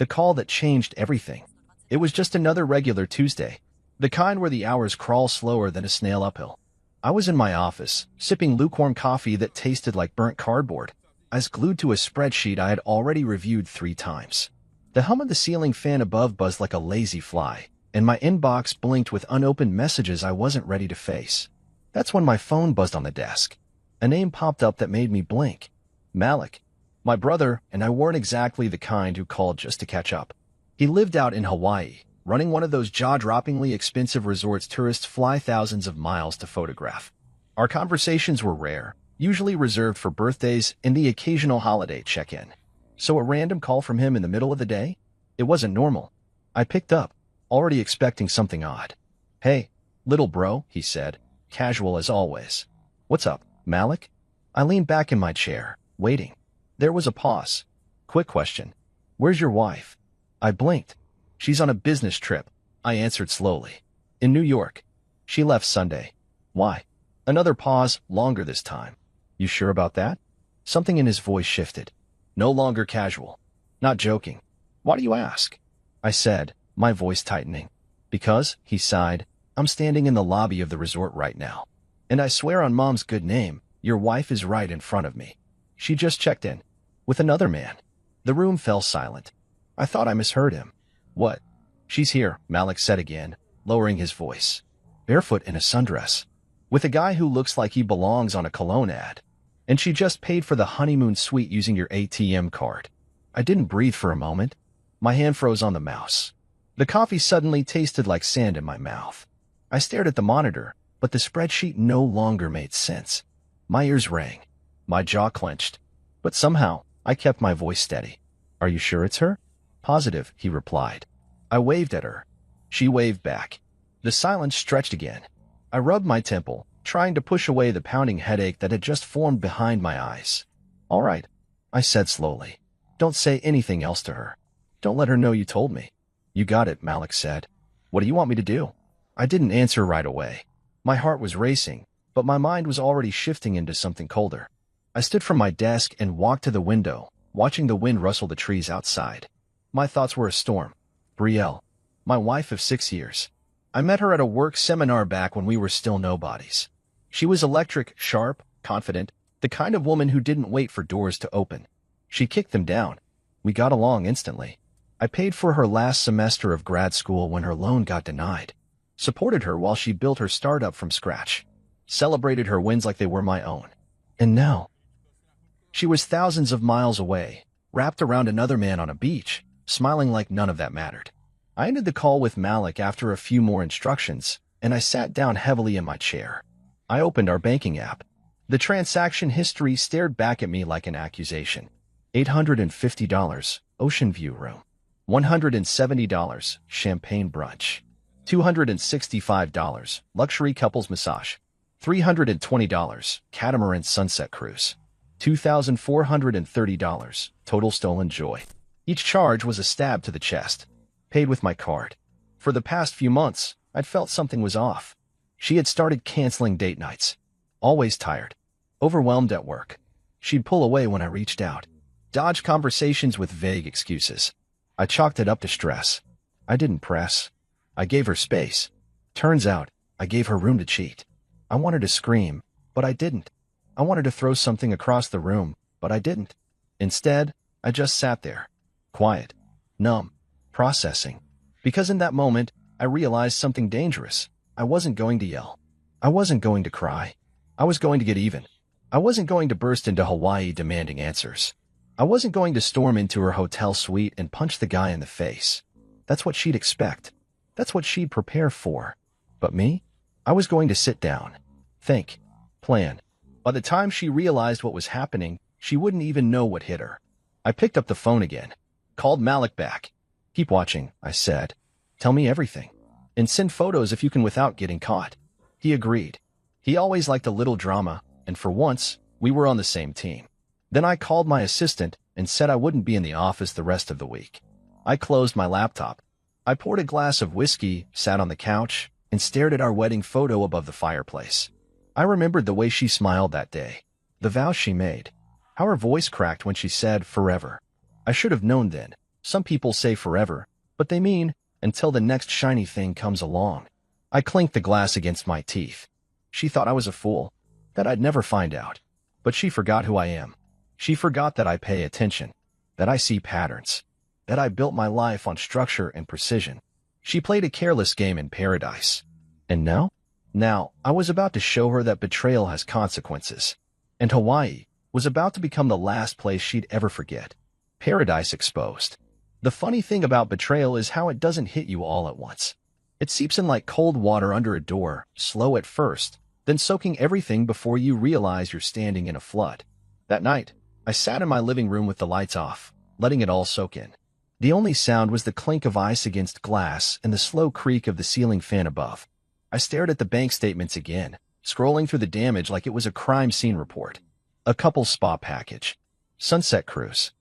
The call that changed everything. It was just another regular Tuesday, the kind where the hours crawl slower than a snail uphill. I was in my office, sipping lukewarm coffee that tasted like burnt cardboard, eyes glued to a spreadsheet I had already reviewed 3 times. The hum of the ceiling fan above buzzed like a lazy fly, and my inbox blinked with unopened messages I wasn't ready to face. That's when my phone buzzed on the desk. A name popped up that made me blink. Malik. My brother and I weren't exactly the kind who called just to catch up. He lived out in Hawaii, running one of those jaw-droppingly expensive resorts tourists fly thousands of miles to photograph. Our conversations were rare, usually reserved for birthdays and the occasional holiday check-in. So a random call from him in the middle of the day? It wasn't normal. I picked up, already expecting something odd. "Hey, little bro," he said, casual as always. "What's up, Malik?" I leaned back in my chair, waiting. There was a pause. "Quick question. Where's your wife?" I blinked. "She's on a business trip," I answered slowly. "In New York. She left Sunday." "Why?" Another pause, longer this time. "You sure about that?" Something in his voice shifted. No longer casual. "Not joking." "Why do you ask?" I said, my voice tightening. "Because," he sighed, "I'm standing in the lobby of the resort right now. And I swear on Mom's good name, your wife is right in front of me. She just checked in. With another man." The room fell silent. I thought I misheard him. "What?" "She's here," Malik said again, lowering his voice. "Barefoot in a sundress. With a guy who looks like he belongs on a cologne ad. And she just paid for the honeymoon suite using your ATM card." I didn't breathe for a moment. My hand froze on the mouse. The coffee suddenly tasted like sand in my mouth. I stared at the monitor, but the spreadsheet no longer made sense. My ears rang. My jaw clenched. But somehow, I kept my voice steady. "Are you sure it's her?" "Positive," he replied. I waved at her. She waved back. The silence stretched again. I rubbed my temple, trying to push away the pounding headache that had just formed behind my eyes. "All right," I said slowly. "Don't say anything else to her. Don't let her know you told me." "You got it," Malik said. "What do you want me to do?" I didn't answer right away. My heart was racing, but my mind was already shifting into something colder. I stood from my desk and walked to the window, watching the wind rustle the trees outside. My thoughts were a storm. Brielle, my wife of 6 years. I met her at a work seminar back when we were still nobodies. She was electric, sharp, confident, the kind of woman who didn't wait for doors to open. She kicked them down. We got along instantly. I paid for her last semester of grad school when her loan got denied. Supported her while she built her startup from scratch. Celebrated her wins like they were my own. And now, she was thousands of miles away, wrapped around another man on a beach, smiling like none of that mattered. I ended the call with Malik after a few more instructions, and I sat down heavily in my chair. I opened our banking app. The transaction history stared back at me like an accusation. $850, Ocean View room. $170, champagne brunch. $265, luxury couples massage. $320, catamaran sunset cruise. $2,430, total stolen joy. Each charge was a stab to the chest. Paid with my card. For the past few months, I'd felt something was off. She had started canceling date nights. Always tired. Overwhelmed at work. She'd pull away when I reached out. Dodge conversations with vague excuses. I chalked it up to stress. I didn't press. I gave her space. Turns out, I gave her room to cheat. I wanted to scream, but I didn't. I wanted to throw something across the room, but I didn't. Instead, I just sat there. Quiet. Numb. Processing. Because in that moment, I realized something dangerous. I wasn't going to yell. I wasn't going to cry. I was going to get even. I wasn't going to burst into Hawaii demanding answers. I wasn't going to storm into her hotel suite and punch the guy in the face. That's what she'd expect. That's what she'd prepare for. But me? I was going to sit down. Think. Plan. By the time she realized what was happening, she wouldn't even know what hit her. I picked up the phone again. Called Malik back. "Keep watching," I said. "Tell me everything. And send photos if you can without getting caught." He agreed. He always liked a little drama, and for once, we were on the same team. Then I called my assistant and said I wouldn't be in the office the rest of the week. I closed my laptop. I poured a glass of whiskey, sat on the couch, and stared at our wedding photo above the fireplace. I remembered the way she smiled that day, the vows she made, how her voice cracked when she said forever. I should have known then. Some people say forever, but they mean until the next shiny thing comes along. I clinked the glass against my teeth. She thought I was a fool, that I'd never find out. But she forgot who I am. She forgot that I pay attention, that I see patterns, that I built my life on structure and precision. She played a careless game in paradise. And now? Now, I was about to show her that betrayal has consequences. And Hawaii was about to become the last place she'd ever forget. Paradise exposed. The funny thing about betrayal is how it doesn't hit you all at once. It seeps in like cold water under a door, slow at first, then soaking everything before you realize you're standing in a flood. That night, I sat in my living room with the lights off, letting it all soak in. The only sound was the clink of ice against glass and the slow creak of the ceiling fan above. I stared at the bank statements again, scrolling through the damage like it was a crime scene report. A couple spa package. Sunset cruise.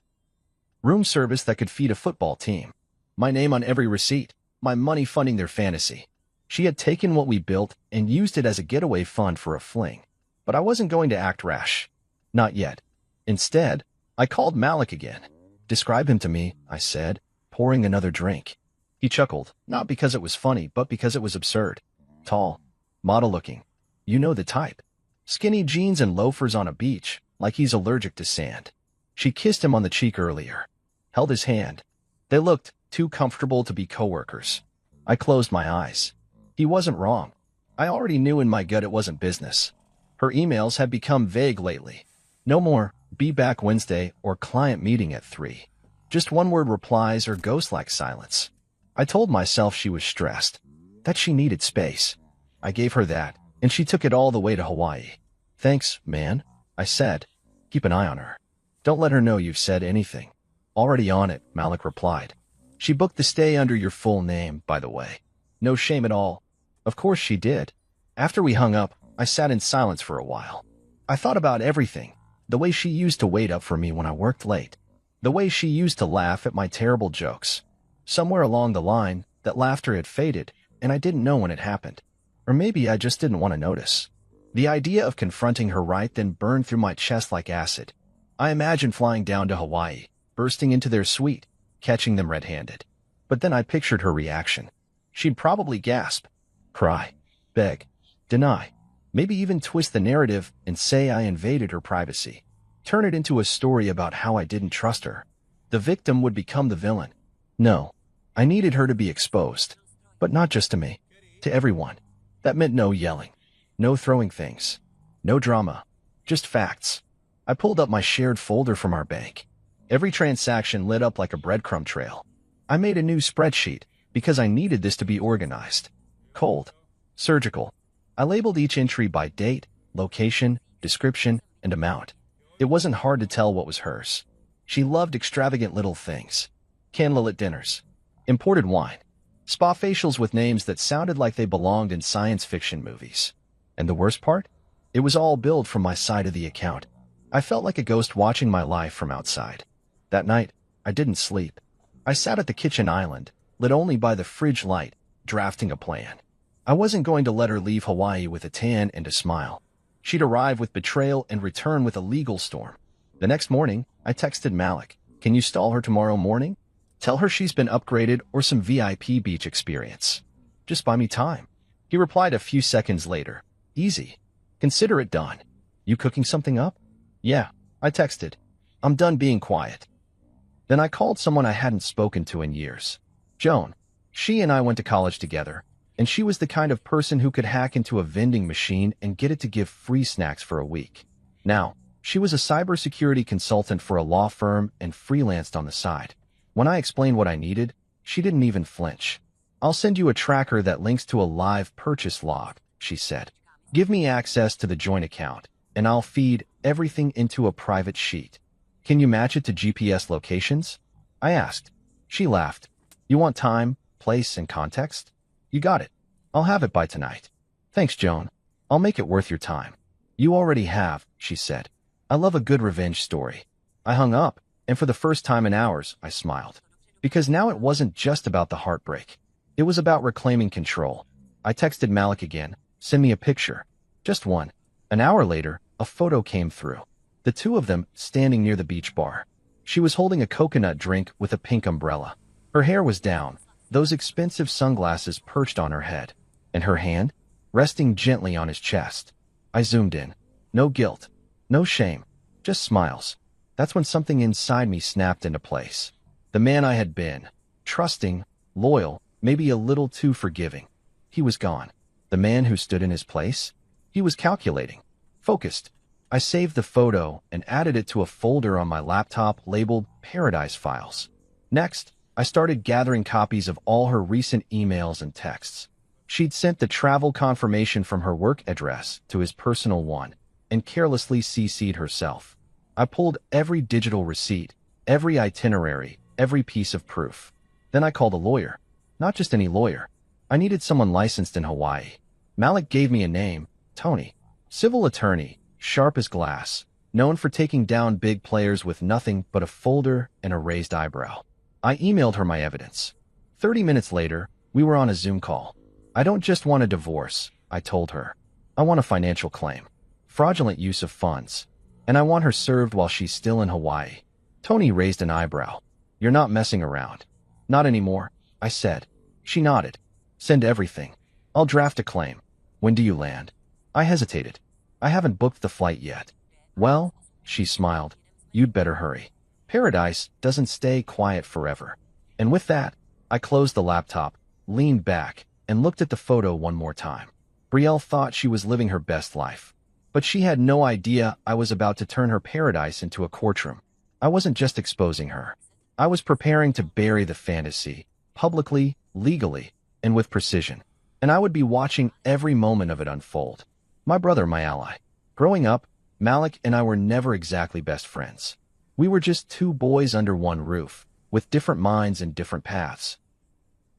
Room service that could feed a football team. My name on every receipt. My money funding their fantasy. She had taken what we built and used it as a getaway fund for a fling. But I wasn't going to act rash. Not yet. Instead, I called Malik again. Describe him to me, I said, pouring another drink. He chuckled, not because it was funny, but because it was absurd. Tall, model-looking. You know the type. Skinny jeans and loafers on a beach, like he's allergic to sand. She kissed him on the cheek earlier. Held his hand. They looked too comfortable to be coworkers. I closed my eyes. He wasn't wrong. I already knew in my gut it wasn't business. Her emails had become vague lately. No more, be back Wednesday, or client meeting at 3. Just one-word replies or ghost-like silence. I told myself she was stressed, that she needed space. I gave her that, and she took it all the way to Hawaii. Thanks, man, I said. Keep an eye on her. Don't let her know you've said anything. Already on it, Malik replied. She booked the stay under your full name, by the way. No shame at all. Of course she did. After we hung up, I sat in silence for a while. I thought about everything. The way she used to wait up for me when I worked late. The way she used to laugh at my terrible jokes. Somewhere along the line, that laughter had faded, and I didn't know when it happened. Or maybe I just didn't want to notice. The idea of confronting her right then burned through my chest like acid. I imagined flying down to Hawaii, bursting into their suite, catching them red-handed. But then I pictured her reaction. She'd probably gasp, cry, beg, deny, maybe even twist the narrative and say I invaded her privacy. Turn it into a story about how I didn't trust her. The victim would become the villain. No, I needed her to be exposed. But not just to me, to everyone. That meant no yelling, no throwing things, no drama, just facts. I pulled up my shared folder from our bank. Every transaction lit up like a breadcrumb trail. I made a new spreadsheet because I needed this to be organized. Cold. Surgical. I labeled each entry by date, location, description, and amount. It wasn't hard to tell what was hers. She loved extravagant little things. Candlelit dinners. Imported wine. Spa facials with names that sounded like they belonged in science fiction movies. And the worst part? It was all billed from my side of the account. I felt like a ghost watching my life from outside. That night, I didn't sleep. I sat at the kitchen island, lit only by the fridge light, drafting a plan. I wasn't going to let her leave Hawaii with a tan and a smile. She'd arrive with betrayal and return with a legal storm. The next morning, I texted Malik, "Can you stall her tomorrow morning? Tell her she's been upgraded or some VIP beach experience. Just buy me time." He replied a few seconds later, "Easy. Consider it done. You cooking something up?" "Yeah," I texted. "I'm done being quiet." Then I called someone I hadn't spoken to in years. Joan. She and I went to college together, and she was the kind of person who could hack into a vending machine and get it to give free snacks for a week. Now, she was a cybersecurity consultant for a law firm and freelanced on the side. When I explained what I needed, she didn't even flinch. "I'll send you a tracker that links to a live purchase log," she said. "Give me access to the joint account, and I'll feed everything into a private sheet. Can you match it to GPS locations?" I asked. She laughed. "You want time, place, and context? You got it. I'll have it by tonight." "Thanks, Joan. I'll make it worth your time." "You already have," she said. "I love a good revenge story." I hung up, and for the first time in hours, I smiled. Because now it wasn't just about the heartbreak. It was about reclaiming control. I texted Malik again, "Send me a picture." Just one. An hour later, a photo came through. The two of them standing near the beach bar. She was holding a coconut drink with a pink umbrella. Her hair was down, those expensive sunglasses perched on her head, and her hand, resting gently on his chest. I zoomed in. No guilt, no shame, just smiles. That's when something inside me snapped into place. The man I had been, trusting, loyal, maybe a little too forgiving. He was gone. The man who stood in his place? He was calculating, focused. I saved the photo and added it to a folder on my laptop labeled Paradise Files. Next, I started gathering copies of all her recent emails and texts. She'd sent the travel confirmation from her work address to his personal one and carelessly CC'd herself. I pulled every digital receipt, every itinerary, every piece of proof. Then I called a lawyer. Not just any lawyer. I needed someone licensed in Hawaii. Malik gave me a name, Tony. Civil attorney, sharp as glass, known for taking down big players with nothing but a folder and a raised eyebrow. I emailed her my evidence. 30 minutes later, we were on a Zoom call. I don't just want a divorce, I told her. I want a financial claim. Fraudulent use of funds. And I want her served while she's still in Hawaii. Tony raised an eyebrow. You're not messing around. Not anymore, I said. She nodded. Send everything. I'll draft a claim. When do you land? I hesitated. I haven't booked the flight yet. Well, she smiled. You'd better hurry. Paradise doesn't stay quiet forever. And with that, I closed the laptop, leaned back, and looked at the photo one more time. Brielle thought she was living her best life. But she had no idea I was about to turn her paradise into a courtroom. I wasn't just exposing her. I was preparing to bury the fantasy, publicly, legally, and with precision. And I would be watching every moment of it unfold. My brother, my ally. Growing up, Malik and I were never exactly best friends. We were just two boys under one roof, with different minds and different paths.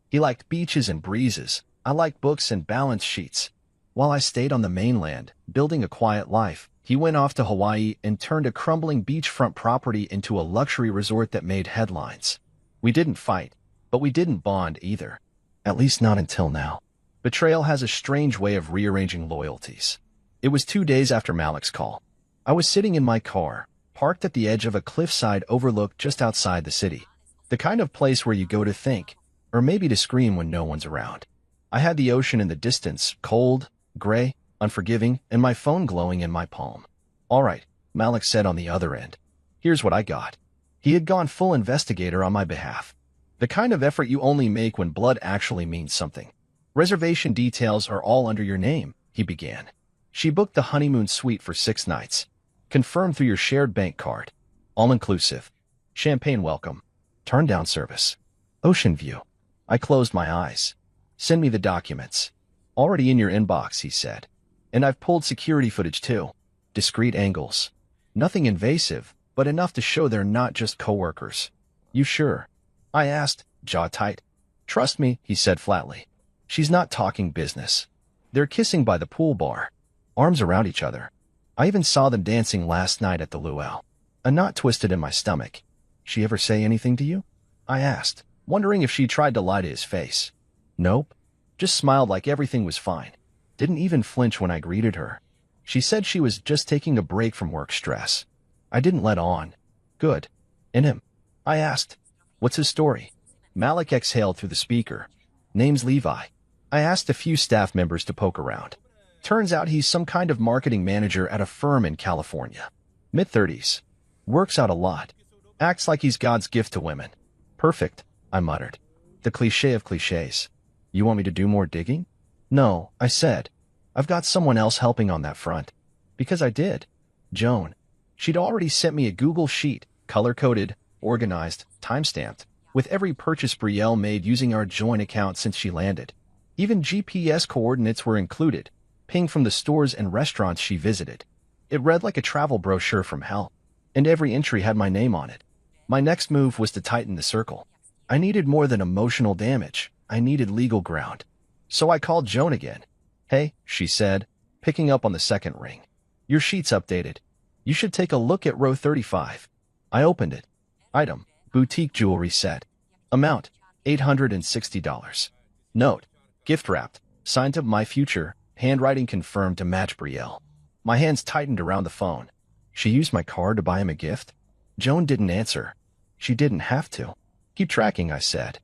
He liked beaches and breezes. I liked books and balance sheets. While I stayed on the mainland, building a quiet life, he went off to Hawaii and turned a crumbling beachfront property into a luxury resort that made headlines. We didn't fight, but we didn't bond either. At least not until now. Betrayal has a strange way of rearranging loyalties. It was 2 days after Malik's call. I was sitting in my car, parked at the edge of a cliffside overlook just outside the city. The kind of place where you go to think, or maybe to scream when no one's around. I had the ocean in the distance, cold, gray, unforgiving, and my phone glowing in my palm. All right, Malik said on the other end. Here's what I got. He had gone full investigator on my behalf. The kind of effort you only make when blood actually means something. Reservation details are all under your name, he began. She booked the honeymoon suite for 6 nights. Confirmed through your shared bank card. All-inclusive. Champagne welcome. Turn-down service. Ocean view. I closed my eyes. Send me the documents. Already in your inbox, he said. And I've pulled security footage too. Discreet angles. Nothing invasive, but enough to show they're not just coworkers. You sure? I asked, jaw tight. Trust me, he said flatly. She's not talking business. They're kissing by the pool bar. Arms around each other. I even saw them dancing last night at the luau. A knot twisted in my stomach. She ever say anything to you? I asked, wondering if she tried to lie to his face. Nope. Just smiled like everything was fine. Didn't even flinch when I greeted her. She said she was just taking a break from work stress. I didn't let on. Good. And him? I asked. What's his story? Malik exhaled through the speaker. Name's Levi. I asked a few staff members to poke around. Turns out he's some kind of marketing manager at a firm in California. Mid-30s. Works out a lot. Acts like he's God's gift to women. Perfect, I muttered. The cliché of clichés. You want me to do more digging? No, I said. I've got someone else helping on that front. Because I did. Joan. She'd already sent me a Google sheet, color-coded, organized, time-stamped, with every purchase Brielle made using our joint account since she landed. Even GPS coordinates were included, pinged from the stores and restaurants she visited. It read like a travel brochure from hell, and every entry had my name on it. My next move was to tighten the circle. I needed more than emotional damage. I needed legal ground. So I called Joan again. Hey, she said, picking up on the second ring. Your sheet's updated. You should take a look at row 35. I opened it. Item, boutique jewelry set. Amount, $860. Note, gift wrapped, signed to my future, handwriting confirmed to match Brielle. My hands tightened around the phone. She used my card to buy him a gift? Joan didn't answer. She didn't have to. Keep tracking, I said.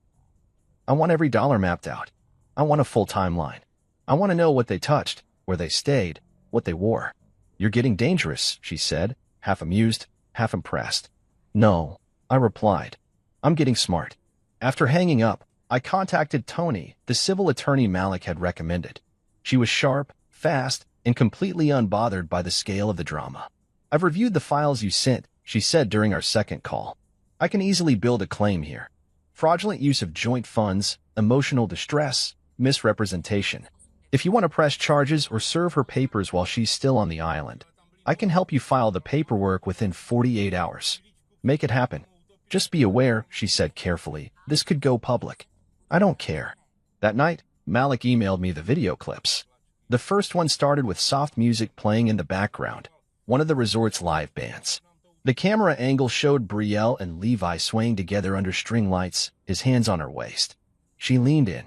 I want every dollar mapped out. I want a full timeline. I want to know what they touched, where they stayed, what they wore. You're getting dangerous, she said, half amused, half impressed. No, I replied. I'm getting smart. After hanging up, I contacted Tony, the civil attorney Malik had recommended. She was sharp, fast, and completely unbothered by the scale of the drama. I've reviewed the files you sent, she said during our second call. I can easily build a claim here. Fraudulent use of joint funds, emotional distress, misrepresentation. If you want to press charges or serve her papers while she's still on the island, I can help you file the paperwork within 48 hours. Make it happen. Just be aware, she said carefully, this could go public. I don't care. That night, Malik emailed me the video clips. The first one started with soft music playing in the background, one of the resort's live bands. The camera angle showed Brielle and Levi swaying together under string lights, his hands on her waist. She leaned in,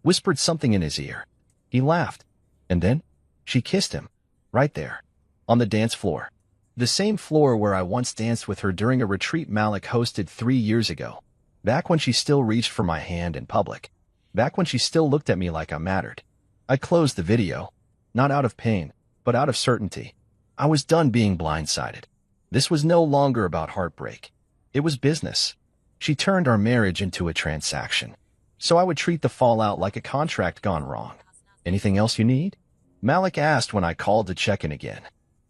whispered something in his ear. He laughed, and then she kissed him, right there, on the dance floor. The same floor where I once danced with her during a retreat Malik hosted 3 years ago. Back when she still reached for my hand in public. Back when she still looked at me like I mattered. I closed the video, not out of pain, but out of certainty. I was done being blindsided. This was no longer about heartbreak. It was business. She turned our marriage into a transaction. So I would treat the fallout like a contract gone wrong. Anything else you need? Malik asked when I called to check in again.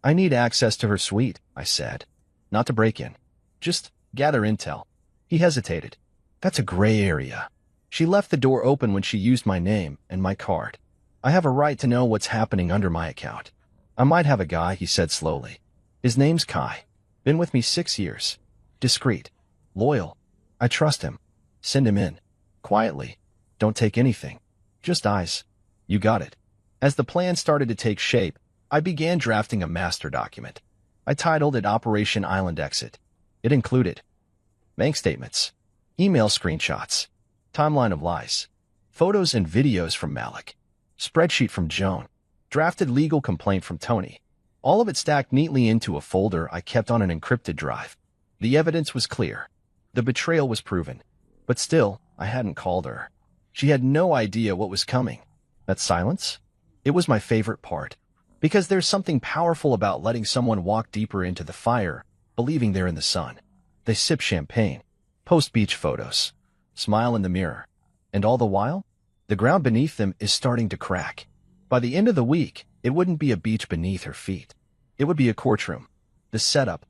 I need access to her suite, I said. Not to break in. Just gather intel. He hesitated. That's a gray area. She left the door open when she used my name and my card. I have a right to know what's happening under my account. I might have a guy, he said slowly. His name's Kai. Been with me 6 years. Discreet. Loyal. I trust him. Send him in. Quietly. Don't take anything. Just eyes. You got it. As the plan started to take shape, I began drafting a master document. I titled it Operation Island Exit. It included bank statements, email screenshots, timeline of lies, photos and videos from Malik, spreadsheet from Joan, drafted legal complaint from Tony. All of it stacked neatly into a folder I kept on an encrypted drive. The evidence was clear. The betrayal was proven. But still, I hadn't called her. She had no idea what was coming. That silence? It was my favorite part. Because there's something powerful about letting someone walk deeper into the fire, believing they're in the sun. They sip champagne, post beach photos, smile in the mirror. And all the while, the ground beneath them is starting to crack. By the end of the week, it wouldn't be a beach beneath her feet. It would be a courtroom. The setup.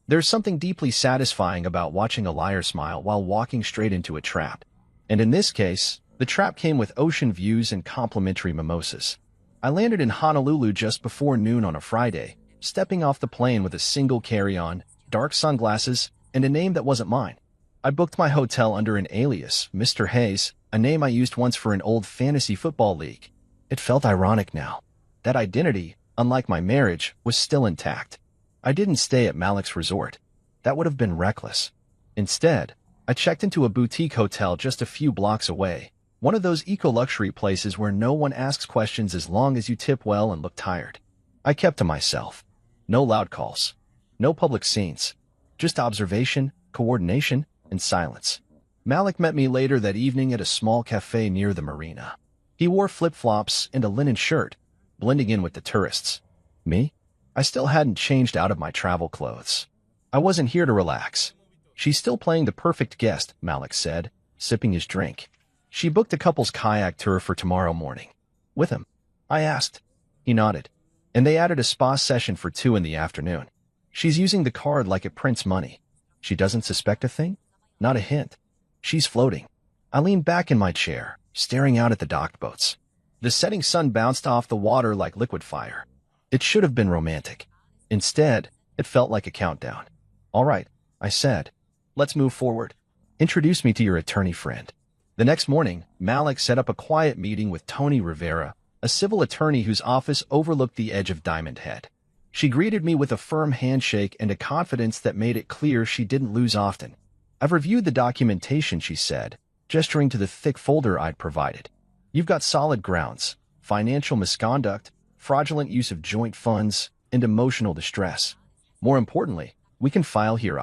There's something deeply satisfying about watching a liar smile while walking straight into a trap. And in this case, the trap came with ocean views and complimentary mimosas. I landed in Honolulu just before noon on a Friday, stepping off the plane with a single carry-on, dark sunglasses, and a name that wasn't mine. I booked my hotel under an alias, Mr. Hayes, a name I used once for an old fantasy football league. It felt ironic now. That identity, unlike my marriage, was still intact. I didn't stay at Malik's resort. That would have been reckless. Instead, I checked into a boutique hotel just a few blocks away, one of those eco-luxury places where no one asks questions as long as you tip well and look tired. I kept to myself. No loud calls. No public scenes. Just observation, coordination, and silence. Malik met me later that evening at a small cafe near the marina. He wore flip-flops and a linen shirt, blending in with the tourists. Me? I still hadn't changed out of my travel clothes. I wasn't here to relax. She's still playing the perfect guest, Malik said, sipping his drink. She booked a couple's kayak tour for tomorrow morning. With him? I asked. He nodded. And they added a spa session for 2 in the afternoon. She's using the card like it prints money. She doesn't suspect a thing? Not a hint. She's floating. I leaned back in my chair, staring out at the docked boats. The setting sun bounced off the water like liquid fire. It should have been romantic. Instead, it felt like a countdown. All right, I said. Let's move forward. Introduce me to your attorney friend. The next morning, Malik set up a quiet meeting with Tony Rivera, a civil attorney whose office overlooked the edge of Diamond Head. She greeted me with a firm handshake and a confidence that made it clear she didn't lose often. I've reviewed the documentation, she said, gesturing to the thick folder I'd provided. You've got solid grounds: financial misconduct, fraudulent use of joint funds, and emotional distress. More importantly, we can file here.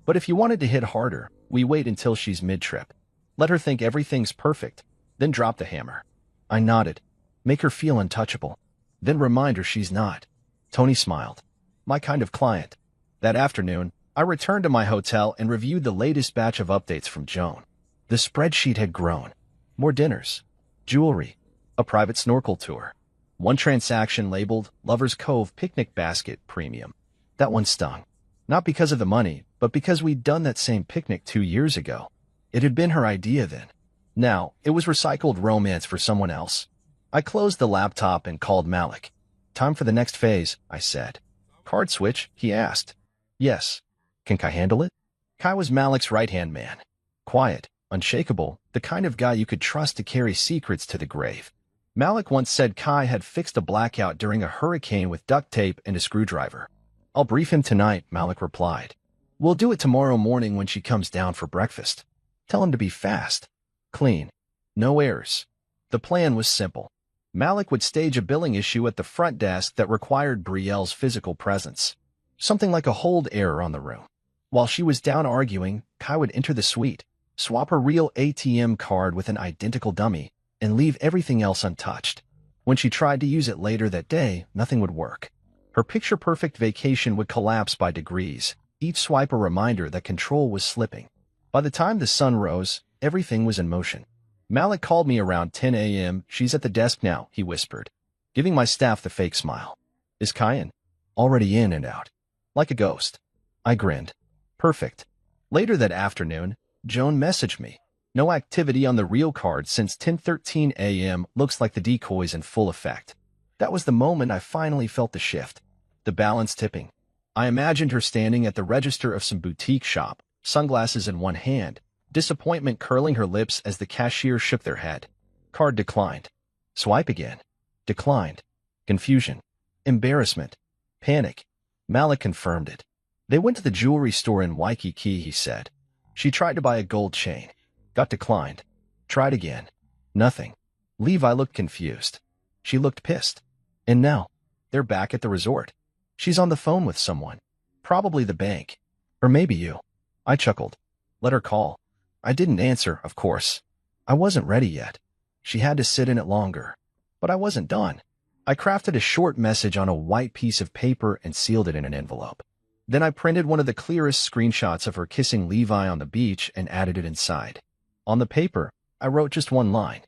But if you wanted to hit harder, we wait until she's mid-trip. Let her think everything's perfect, then drop the hammer. I nodded. Make her feel untouchable. Then remind her she's not. Tony smiled. My kind of client. That afternoon, I returned to my hotel and reviewed the latest batch of updates from Joan. The spreadsheet had grown. More dinners, jewelry, a private snorkel tour. One transaction labeled Lover's Cove Picnic Basket Premium. That one stung. Not because of the money, but because we'd done that same picnic 2 years ago. It had been her idea then. Now, it was recycled romance for someone else. I closed the laptop and called Malik. Time for the next phase, I said. Card switch, he asked. Yes. Can Kai handle it? Kai was Malik's right-hand man. Quiet, unshakable, the kind of guy you could trust to carry secrets to the grave. Malik once said Kai had fixed a blackout during a hurricane with duct tape and a screwdriver. I'll brief him tonight, Malik replied. We'll do it tomorrow morning when she comes down for breakfast. Tell him to be fast. Clean. No errors. The plan was simple. Malik would stage a billing issue at the front desk that required Brielle's physical presence. Something like a hold error on the room. While she was down arguing, Kai would enter the suite, swap her real ATM card with an identical dummy, and leave everything else untouched. When she tried to use it later that day, nothing would work. Her picture-perfect vacation would collapse by degrees, each swipe a reminder that control was slipping. By the time the sun rose, everything was in motion. Malik called me around 10 a.m. She's at the desk now, he whispered, giving my staff the fake smile. Is Kai in? Already in and out. Like a ghost. I grinned. Perfect. Later that afternoon, Joan messaged me. No activity on the real card since 10:13 a.m. Looks like the decoy's in full effect. That was the moment I finally felt the shift. The balance tipping. I imagined her standing at the register of some boutique shop, sunglasses in one hand, disappointment curling her lips as the cashier shook their head. Card declined. Swipe again. Declined. Confusion. Embarrassment. Panic. Malik confirmed it. They went to the jewelry store in Waikiki, he said. She tried to buy a gold chain. Got declined. Tried again. Nothing. Levi looked confused. She looked pissed. And now, they're back at the resort. She's on the phone with someone. Probably the bank. Or maybe you. I chuckled. Let her call. I didn't answer, of course. I wasn't ready yet. She had to sit in it longer. But I wasn't done. I crafted a short message on a white piece of paper and sealed it in an envelope. Then I printed one of the clearest screenshots of her kissing Levi on the beach and added it inside. On the paper, I wrote just one line.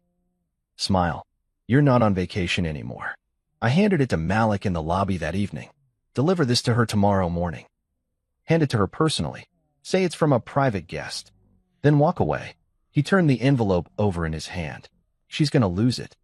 Smile. You're not on vacation anymore. I handed it to Malik in the lobby that evening. Deliver this to her tomorrow morning. Hand it to her personally. Say it's from a private guest. Then walk away. He turned the envelope over in his hand. She's gonna lose it.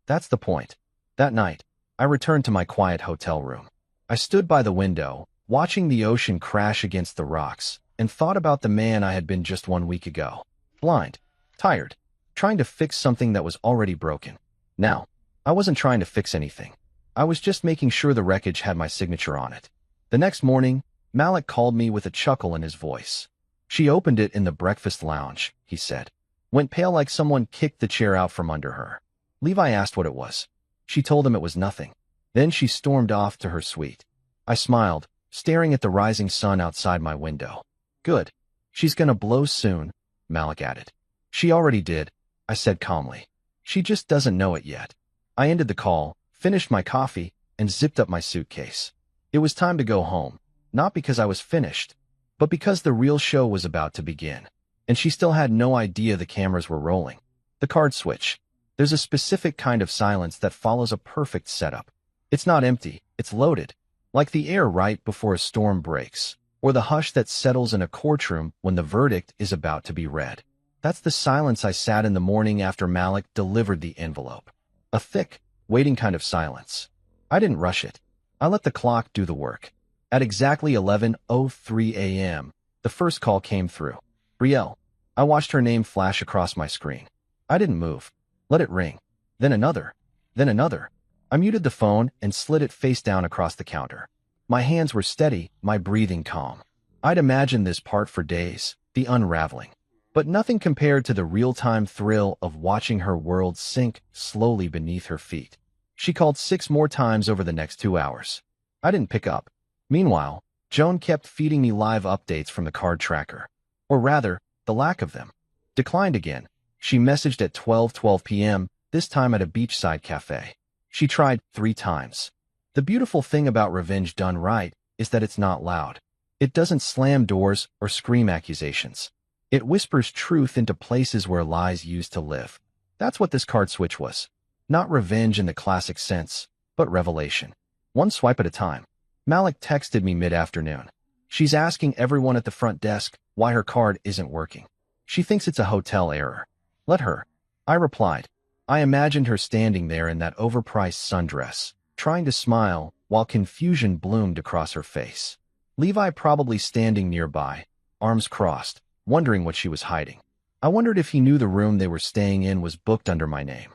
That's the point. That night, I returned to my quiet hotel room. I stood by the window, watching the ocean crash against the rocks, and thought about the man I had been just 1 week ago. Blind, tired, trying to fix something that was already broken. Now, I wasn't trying to fix anything. I was just making sure the wreckage had my signature on it. The next morning, Malik called me with a chuckle in his voice. She opened it in the breakfast lounge, he said. Went pale like someone kicked the chair out from under her. Levi asked what it was. She told him it was nothing. Then she stormed off to her suite. I smiled, staring at the rising sun outside my window. Good. She's gonna blow soon, Malik added. She already did, I said calmly. She just doesn't know it yet. I ended the call, finished my coffee, and zipped up my suitcase. It was time to go home, not because I was finished, but because the real show was about to begin. And she still had no idea the cameras were rolling. The card switch. There's a specific kind of silence that follows a perfect setup. It's not empty, it's loaded, like the air right before a storm breaks, or the hush that settles in a courtroom when the verdict is about to be read. That's the silence I sat in the morning after Malik delivered the envelope. A thick, waiting kind of silence. I didn't rush it. I let the clock do the work. At exactly 11:03 a.m., the first call came through. Brielle. I watched her name flash across my screen. I didn't move. Let it ring. Then another. Then another. I muted the phone and slid it face down across the counter. My hands were steady, my breathing calm. I'd imagined this part for days, the unraveling. But nothing compared to the real-time thrill of watching her world sink slowly beneath her feet. She called 6 more times over the next 2 hours. I didn't pick up. Meanwhile, Joan kept feeding me live updates from the card tracker. Or rather, the lack of them. Declined again. She messaged at 12:12 p.m., this time at a beachside cafe. She tried 3 times. The beautiful thing about revenge done right is that it's not loud. It doesn't slam doors or scream accusations. It whispers truth into places where lies used to live. That's what this card switch was. Not revenge in the classic sense, but revelation. One swipe at a time. Malik texted me mid-afternoon. She's asking everyone at the front desk why her card isn't working. She thinks it's a hotel error. Let her. I replied. I imagined her standing there in that overpriced sundress, trying to smile while confusion bloomed across her face. Levi probably standing nearby, arms crossed, wondering what she was hiding. I wondered if he knew the room they were staying in was booked under my name.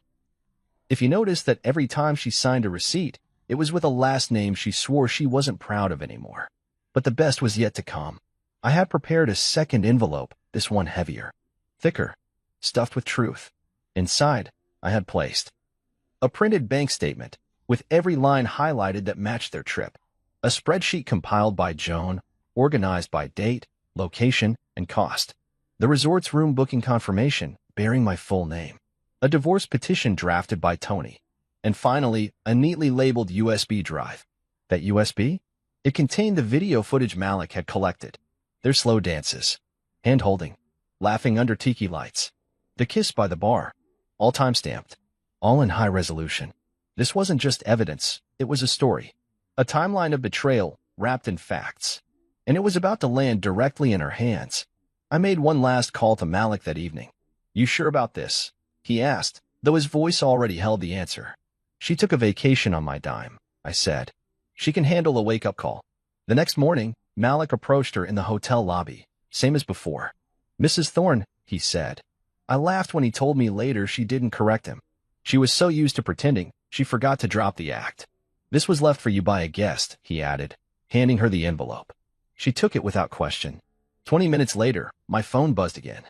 If you noticed that every time she signed a receipt, it was with a last name she swore she wasn't proud of anymore. But the best was yet to come. I had prepared a second envelope, this one heavier, thicker, stuffed with truth. Inside, I had placed a printed bank statement with every line highlighted that matched their trip, a spreadsheet compiled by Joan, organized by date, location, and cost, the resort's room booking confirmation bearing my full name, a divorce petition drafted by Tony, and finally, a neatly labeled USB drive. That USB? It contained the video footage Malik had collected. Their slow dances, hand-holding, laughing under tiki lights, the kiss by the bar, all time-stamped, all in high resolution. This wasn't just evidence, it was a story. A timeline of betrayal wrapped in facts. And it was about to land directly in her hands. I made one last call to Malik that evening. You sure about this? He asked, though his voice already held the answer. She took a vacation on my dime, I said. She can handle a wake-up call. The next morning, Malik approached her in the hotel lobby, same as before. Mrs. Thorne, he said. I laughed when he told me later she didn't correct him. She was so used to pretending, she forgot to drop the act. This was left for you by a guest, he added, handing her the envelope. She took it without question. 20 minutes later, my phone buzzed again.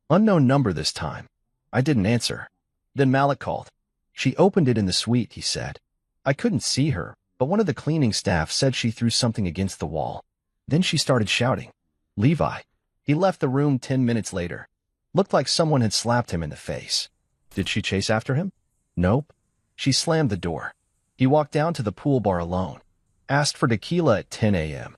Unknown number this time. I didn't answer. Then Malik called. She opened it in the suite, he said. I couldn't see her, but one of the cleaning staff said she threw something against the wall. Then she started shouting. Levi. He left the room 10 minutes later. Looked like someone had slapped him in the face. Did she chase after him? Nope. She slammed the door. He walked down to the pool bar alone. Asked for tequila at 10 a.m.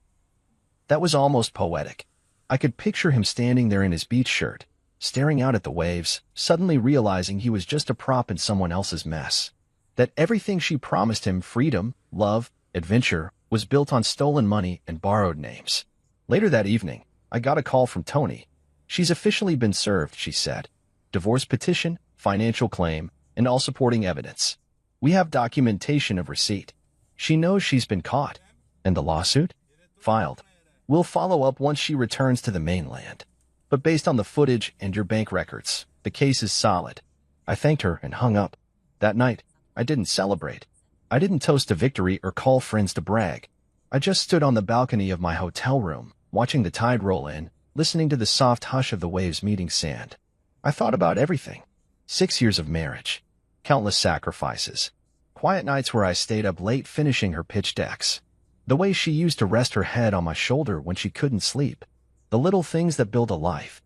That was almost poetic. I could picture him standing there in his beach shirt, staring out at the waves, suddenly realizing he was just a prop in someone else's mess. That everything she promised him, freedom, love, adventure, was built on stolen money and borrowed names. Later that evening, I got a call from Tony. She's officially been served, she said. Divorce petition, financial claim, and all supporting evidence. We have documentation of receipt. She knows she's been caught. And the lawsuit? Filed. We'll follow up once she returns to the mainland. But based on the footage and your bank records, the case is solid. I thanked her and hung up. That night, I didn't celebrate. I didn't toast a victory or call friends to brag. I just stood on the balcony of my hotel room, watching the tide roll in, listening to the soft hush of the waves meeting sand. I thought about everything. 6 years of marriage. Countless sacrifices. Quiet nights where I stayed up late finishing her pitch decks. The way she used to rest her head on my shoulder when she couldn't sleep. The little things that build a life.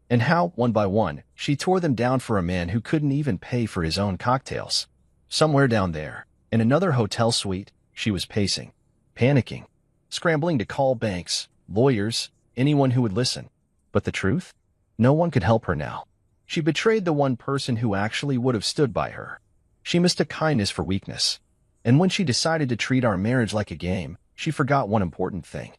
And how, one by one, she tore them down for a man who couldn't even pay for his own cocktails. Somewhere down there, in another hotel suite, she was pacing, panicking, scrambling to call banks, lawyers, anyone who would listen. But the truth? No one could help her now. She betrayed the one person who actually would have stood by her. She mistook kindness for weakness. And when she decided to treat our marriage like a game, she forgot one important thing.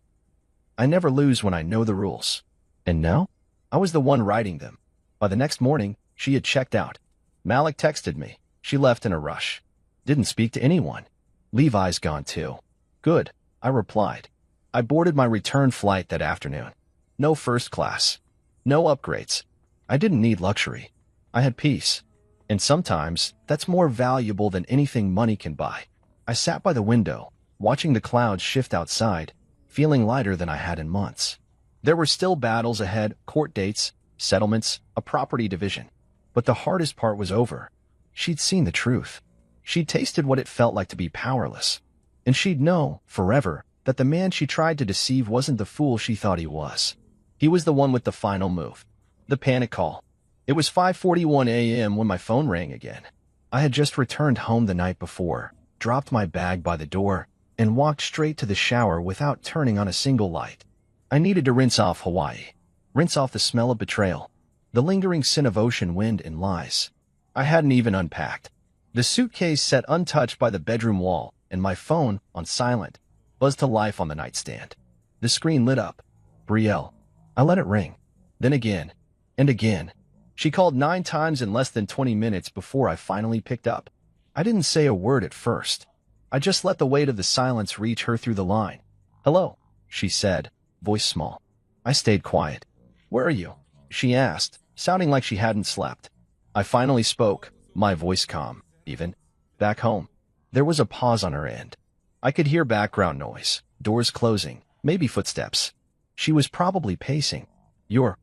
I never lose when I know the rules. And now, I was the one writing them. By the next morning, she had checked out. Malik texted me. She left in a rush. Didn't speak to anyone. Levi's gone too. Good, I replied. I boarded my return flight that afternoon. No first class. No upgrades. I didn't need luxury. I had peace. And sometimes, that's more valuable than anything money can buy. I sat by the window, watching the clouds shift outside, feeling lighter than I had in months. There were still battles ahead, court dates, settlements, a property division. But the hardest part was over. She'd seen the truth. She'd tasted what it felt like to be powerless. And she'd know, forever, that the man she tried to deceive wasn't the fool she thought he was. He was the one with the final move. The panic call. It was 5:41 a.m. when my phone rang again. I had just returned home the night before, dropped my bag by the door, and walked straight to the shower without turning on a single light. I needed to rinse off Hawaii. Rinse off the smell of betrayal, the lingering sin of ocean wind and lies. I hadn't even unpacked. The suitcase set untouched by the bedroom wall, and my phone, on silent, buzzed to life on the nightstand. The screen lit up. Brielle. I let it ring. Then again. And again. She called 9 times in less than 20 minutes before I finally picked up. I didn't say a word at first. I just let the weight of the silence reach her through the line. "Hello," she said, voice small. I stayed quiet. "Where are you?" she asked, sounding like she hadn't slept. I finally spoke, my voice calm, even. "Back home." There was a pause on her end. I could hear background noise, doors closing, maybe footsteps. She was probably pacing. You're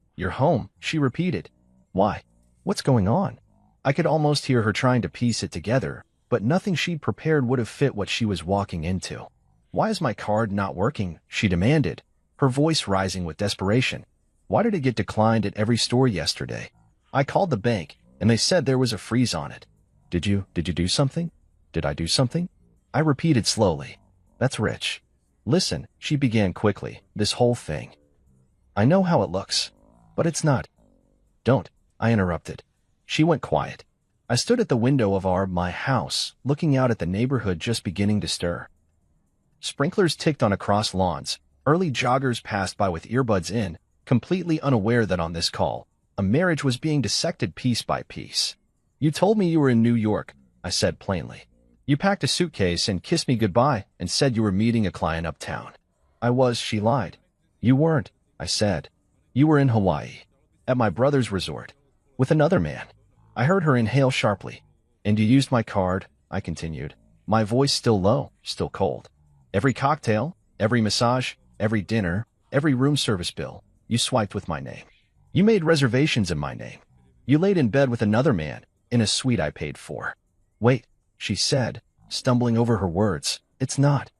home," she repeated. "Why? What's going on?" I could almost hear her trying to piece it together, but nothing she'd prepared would have fit what she was walking into. "Why is my card not working?" she demanded, her voice rising with desperation. "Why did it get declined at every store yesterday? I called the bank, and they said there was a freeze on it. Did you do something? Did I do something?" I repeated slowly. "That's Rich. Listen," she began quickly, "this whole thing. I know how it looks, but it's not." "Don't," I interrupted. She went quiet. I stood at the window of my house, looking out at the neighborhood just beginning to stir. Sprinklers ticked on across lawns. Early joggers passed by with earbuds in, completely unaware that on this call, a marriage was being dissected piece by piece. "You told me you were in New York," I said plainly. "You packed a suitcase and kissed me goodbye and said you were meeting a client uptown." "I was," she lied. "You weren't," I said. "You were in Hawaii, at my brother's resort, with another man." I heard her inhale sharply. "And you used my card," I continued, my voice still low, still cold. "Every cocktail, every massage, every dinner, every room service bill, you swiped with my name. You made reservations in my name. You laid in bed with another man, in a suite I paid for." "Wait," she said, stumbling over her words. It's not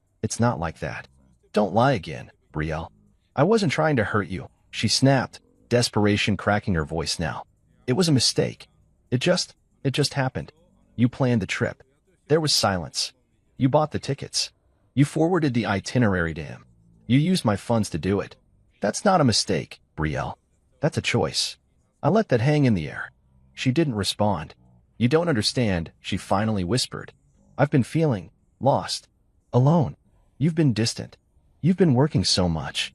like that. Don't lie again, Brielle. I wasn't trying to hurt you," she snapped, desperation cracking her voice now. "It was a mistake. It just happened. You planned the trip. There was silence. You bought the tickets. You forwarded the itinerary to him. You used my funds to do it. That's not a mistake, Brielle. That's a choice." I let that hang in the air. She didn't respond. "You don't understand," she finally whispered. "I've been feeling lost, alone. You've been distant. You've been working so much."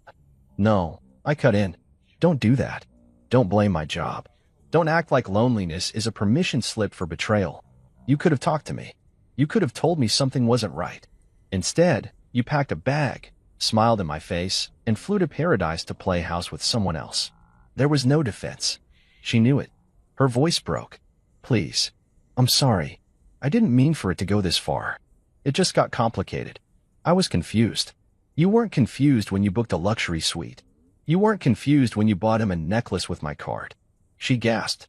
"No," I cut in. "Don't do that. Don't blame my job. Don't act like loneliness is a permission slip for betrayal. You could have talked to me. You could have told me something wasn't right. Instead, you packed a bag, smiled in my face, and flew to paradise to play house with someone else." There was no defense. She knew it. Her voice broke. "Please. I'm sorry. I didn't mean for it to go this far. It just got complicated. I was confused." "You weren't confused when you booked a luxury suite. You weren't confused when you bought him a necklace with my card." She gasped.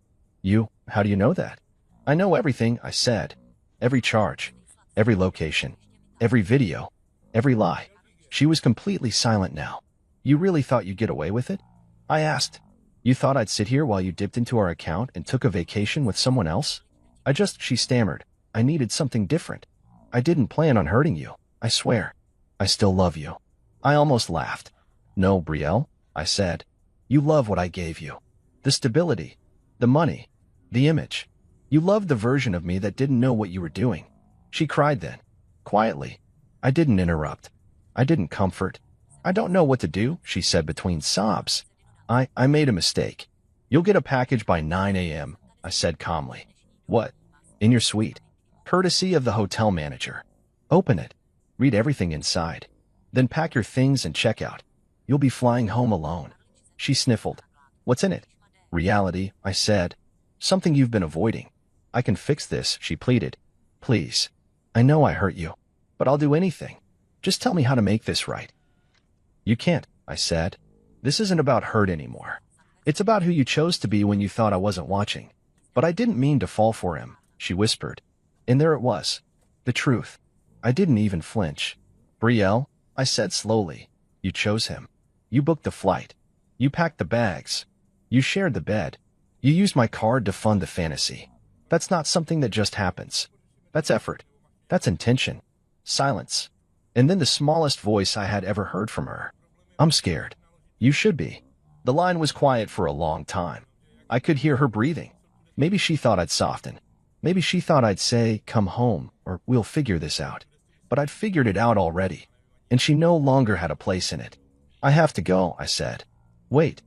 How do you know that?" "I know everything," I said. "Every charge, every location, every video, every lie." She was completely silent now. "You really thought you'd get away with it?" I asked. "You thought I'd sit here while you dipped into our account and took a vacation with someone else?" She stammered. "I needed something different. I didn't plan on hurting you. I swear. I still love you." I almost laughed. "No, Brielle," I said. "You love what I gave you. The stability, the money, the image. You loved the version of me that didn't know what you were doing." She cried then, quietly. I didn't interrupt. I didn't comfort. "I don't know what to do," she said between sobs. I made a mistake. You'll get a package by 9 a.m., I said calmly. "What?" "In your suite. Courtesy of the hotel manager. Open it. Read everything inside. Then pack your things and check out. You'll be flying home alone." She sniffled. "What's in it?" "Reality," I said. "Something you've been avoiding." "I can fix this," she pleaded. "Please. I know I hurt you, but I'll do anything. Just tell me how to make this right." "You can't," I said. "This isn't about hurt anymore. It's about who you chose to be when you thought I wasn't watching." "But I didn't mean to fall for him," she whispered. And there it was. The truth. I didn't even flinch. "Brielle," I said slowly. You chose him. You booked the flight. You packed the bags. You shared the bed. You used my card to fund the fantasy. That's not something that just happens. That's effort. That's intention. Silence. And then the smallest voice I had ever heard from her. I'm scared. You should be. The line was quiet for a long time. I could hear her breathing. Maybe she thought I'd soften. Maybe she thought I'd say, come home, or we'll figure this out. But I'd figured it out already, and she no longer had a place in it. I have to go, I said. Wait.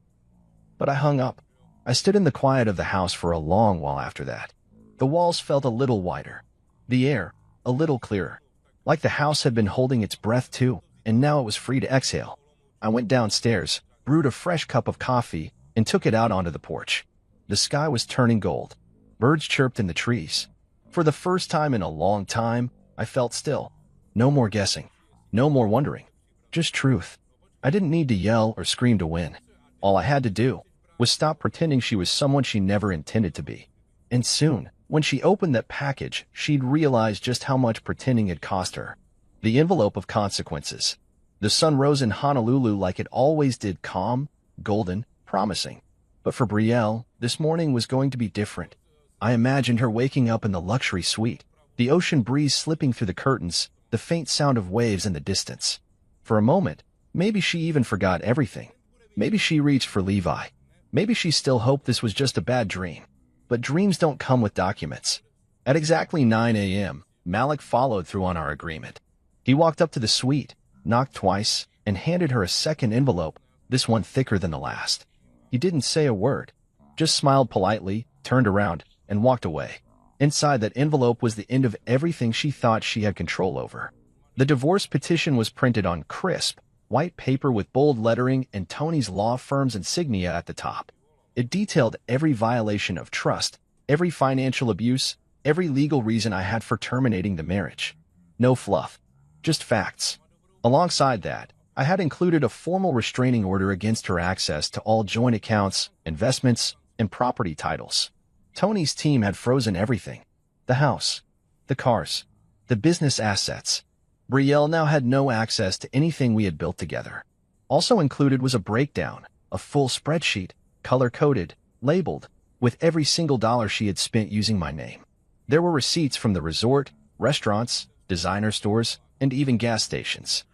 But I hung up. I stood in the quiet of the house for a long while after that. The walls felt a little wider. The air, a little clearer. Like the house had been holding its breath too, and now it was free to exhale. I went downstairs, brewed a fresh cup of coffee, and took it out onto the porch. The sky was turning gold. Birds chirped in the trees. For the first time in a long time, I felt still. No more guessing. No more wondering. Just truth. I didn't need to yell or scream to win. All I had to do was stop pretending she was someone she never intended to be. And soon, when she opened that package, she'd realize just how much pretending had cost her. The envelope of consequences. The sun rose in Honolulu like it always did, calm, golden, promising. But for Brielle, this morning was going to be different. I imagined her waking up in the luxury suite, the ocean breeze slipping through the curtains, the faint sound of waves in the distance. For a moment, maybe she even forgot everything. Maybe she reached for Levi. Maybe she still hoped this was just a bad dream. But dreams don't come with documents. At exactly 9 a.m., Malik followed through on our agreement. He walked up to the suite, knocked twice, and handed her a second envelope, this one thicker than the last. He didn't say a word, just smiled politely, turned around, and walked away. Inside that envelope was the end of everything she thought she had control over. The divorce petition was printed on crisp, white paper with bold lettering and Tony's law firm's insignia at the top. It detailed every violation of trust, every financial abuse, every legal reason I had for terminating the marriage. No fluff, just facts. Alongside that, I had included a formal restraining order against her access to all joint accounts, investments, and property titles. Tony's team had frozen everything. The house, the cars, the business assets. Brielle now had no access to anything we had built together. Also included was a breakdown, a full spreadsheet, color-coded, labeled, with every single dollar she had spent using my name. There were receipts from the resort, restaurants, designer stores, and even gas stations.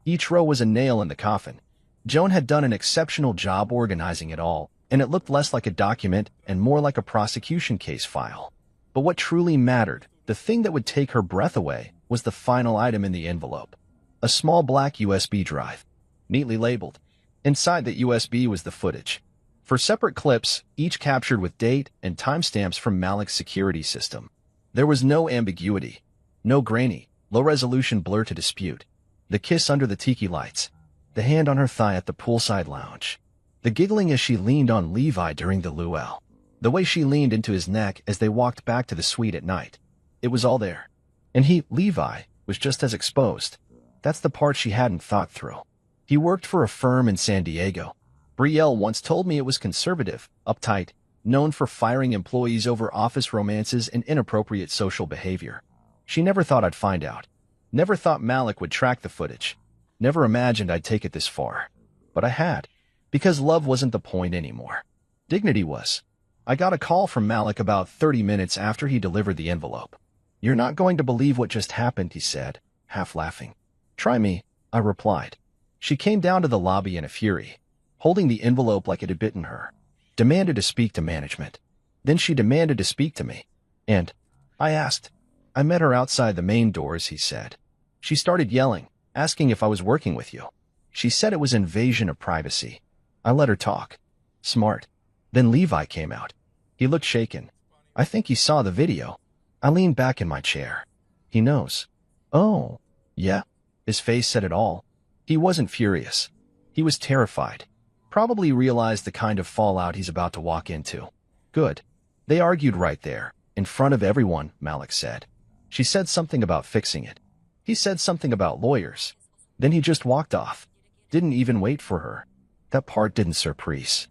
Each row was a nail in the coffin. Joan had done an exceptional job organizing it all, and it looked less like a document and more like a prosecution case file. But what truly mattered, the thing that would take her breath away, was the final item in the envelope. A small black USB drive, neatly labeled. Inside that USB was the footage. For separate clips, each captured with date and timestamps from Malik's security system. There was no ambiguity, no grainy, low-resolution blur to dispute. The kiss under the tiki lights, the hand on her thigh at the poolside lounge, the giggling as she leaned on Levi during the luau, the way she leaned into his neck as they walked back to the suite at night. It was all there. And he, Levi, was just as exposed. That's the part she hadn't thought through. He worked for a firm in San Diego. Brielle once told me it was conservative, uptight, known for firing employees over office romances and inappropriate social behavior. She never thought I'd find out. Never thought Malik would track the footage. Never imagined I'd take it this far. But I had. Because love wasn't the point anymore. Dignity was. I got a call from Malik about 30 minutes after he delivered the envelope. "You're not going to believe what just happened," he said, half laughing. "Try me," I replied. She came down to the lobby in a fury, holding the envelope like it had bitten her. Demanded to speak to management. Then she demanded to speak to me. And I asked. "I met her outside the main doors," he said. "She started yelling, asking if I was working with you. She said it was invasion of privacy." I let her talk. Smart. Then Levi came out. He looked shaken. I think he saw the video. I leaned back in my chair. "He knows." "Oh, yeah." His face said it all. He wasn't furious. He was terrified. Probably realized the kind of fallout he's about to walk into. Good. They argued right there, in front of everyone, Malik said. She said something about fixing it. He said something about lawyers. Then he just walked off. Didn't even wait for her. That part didn't surprise.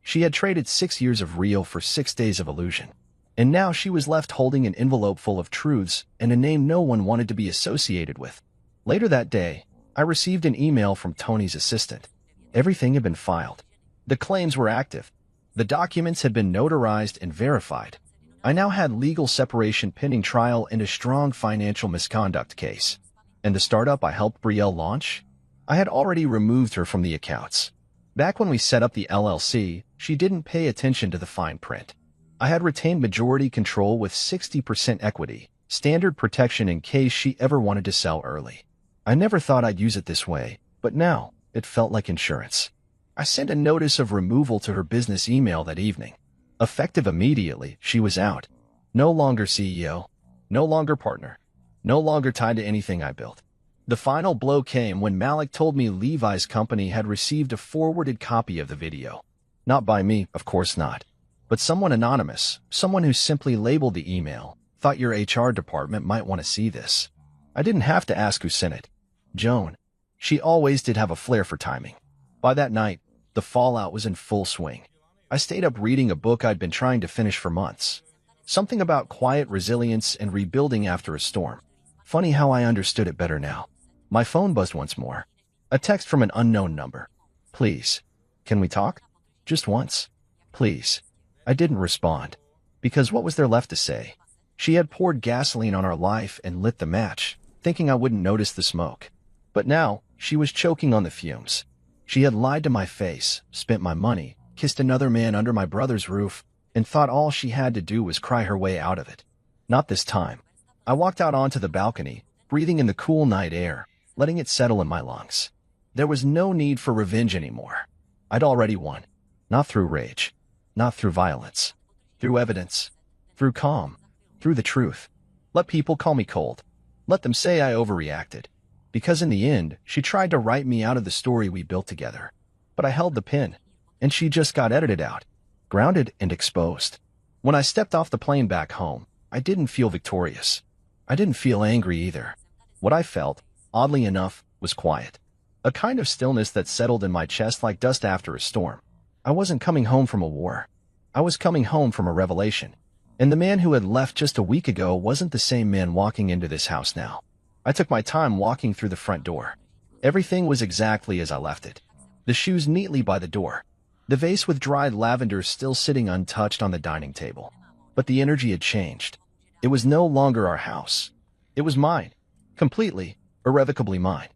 She had traded 6 years of real for 6 days of illusion. And now she was left holding an envelope full of truths and a name no one wanted to be associated with. Later that day, I received an email from Tony's assistant. Everything had been filed. The claims were active. The documents had been notarized and verified. I now had legal separation pending trial and a strong financial misconduct case. And the startup I helped Brielle launch? I had already removed her from the accounts. Back when we set up the LLC, she didn't pay attention to the fine print. I had retained majority control with 60% equity, standard protection in case she ever wanted to sell early. I never thought I'd use it this way, but now it felt like insurance. I sent a notice of removal to her business email that evening. Effective immediately, she was out. No longer CEO, no longer partner, no longer tied to anything I built. The final blow came when Malik told me Levi's company had received a forwarded copy of the video. Not by me, of course not, but someone anonymous, someone who simply labeled the email, thought your HR department might want to see this. I didn't have to ask who sent it. Joan. She always did have a flair for timing. By that night, the fallout was in full swing. I stayed up reading a book I'd been trying to finish for months. Something about quiet resilience and rebuilding after a storm. Funny how I understood it better now. My phone buzzed once more. A text from an unknown number. Please. Can we talk? Just once. Please. I didn't respond. Because what was there left to say? She had poured gasoline on our life and lit the match, thinking I wouldn't notice the smoke. But now, she was choking on the fumes. She had lied to my face, spent my money, kissed another man under my brother's roof, and thought all she had to do was cry her way out of it. Not this time. I walked out onto the balcony, breathing in the cool night air, letting it settle in my lungs. There was no need for revenge anymore. I'd already won. Not through rage. Not through violence. Through evidence. Through calm. Through the truth. Let people call me cold. Let them say I overreacted. Because in the end, she tried to write me out of the story we built together. But I held the pen, and she just got edited out, grounded and exposed. When I stepped off the plane back home, I didn't feel victorious. I didn't feel angry either. What I felt, oddly enough, was quiet. A kind of stillness that settled in my chest like dust after a storm. I wasn't coming home from a war. I was coming home from a revelation. And the man who had left just a week ago wasn't the same man walking into this house now. I took my time walking through the front door. Everything was exactly as I left it. The shoes neatly by the door. The vase with dried lavender still sitting untouched on the dining table. But the energy had changed. It was no longer our house. It was mine. Completely, irrevocably mine.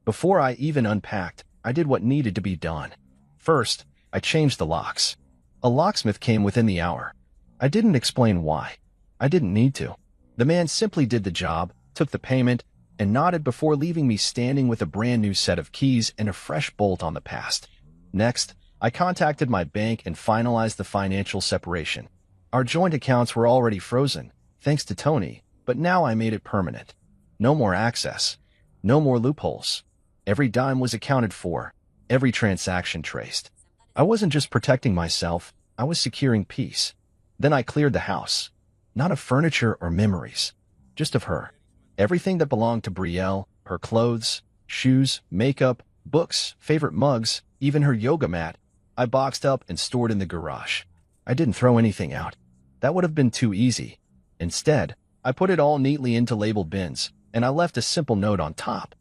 Before I even unpacked, I did what needed to be done. First, I changed the locks. A locksmith came within the hour. I didn't explain why. I didn't need to. The man simply did the job, took the payment, and nodded before leaving me standing with a brand new set of keys and a fresh bolt on the past. Next, I contacted my bank and finalized the financial separation. Our joint accounts were already frozen, thanks to Tony, but now I made it permanent. No more access. No more loopholes. Every dime was accounted for, every transaction traced. I wasn't just protecting myself, I was securing peace. Then I cleared the house. Not of furniture or memories, just of her. Everything that belonged to Brielle, her clothes, shoes, makeup, books, favorite mugs, even her yoga mat, I boxed up and stored in the garage. I didn't throw anything out. That would have been too easy. Instead, I put it all neatly into labeled bins, and I left a simple note on top.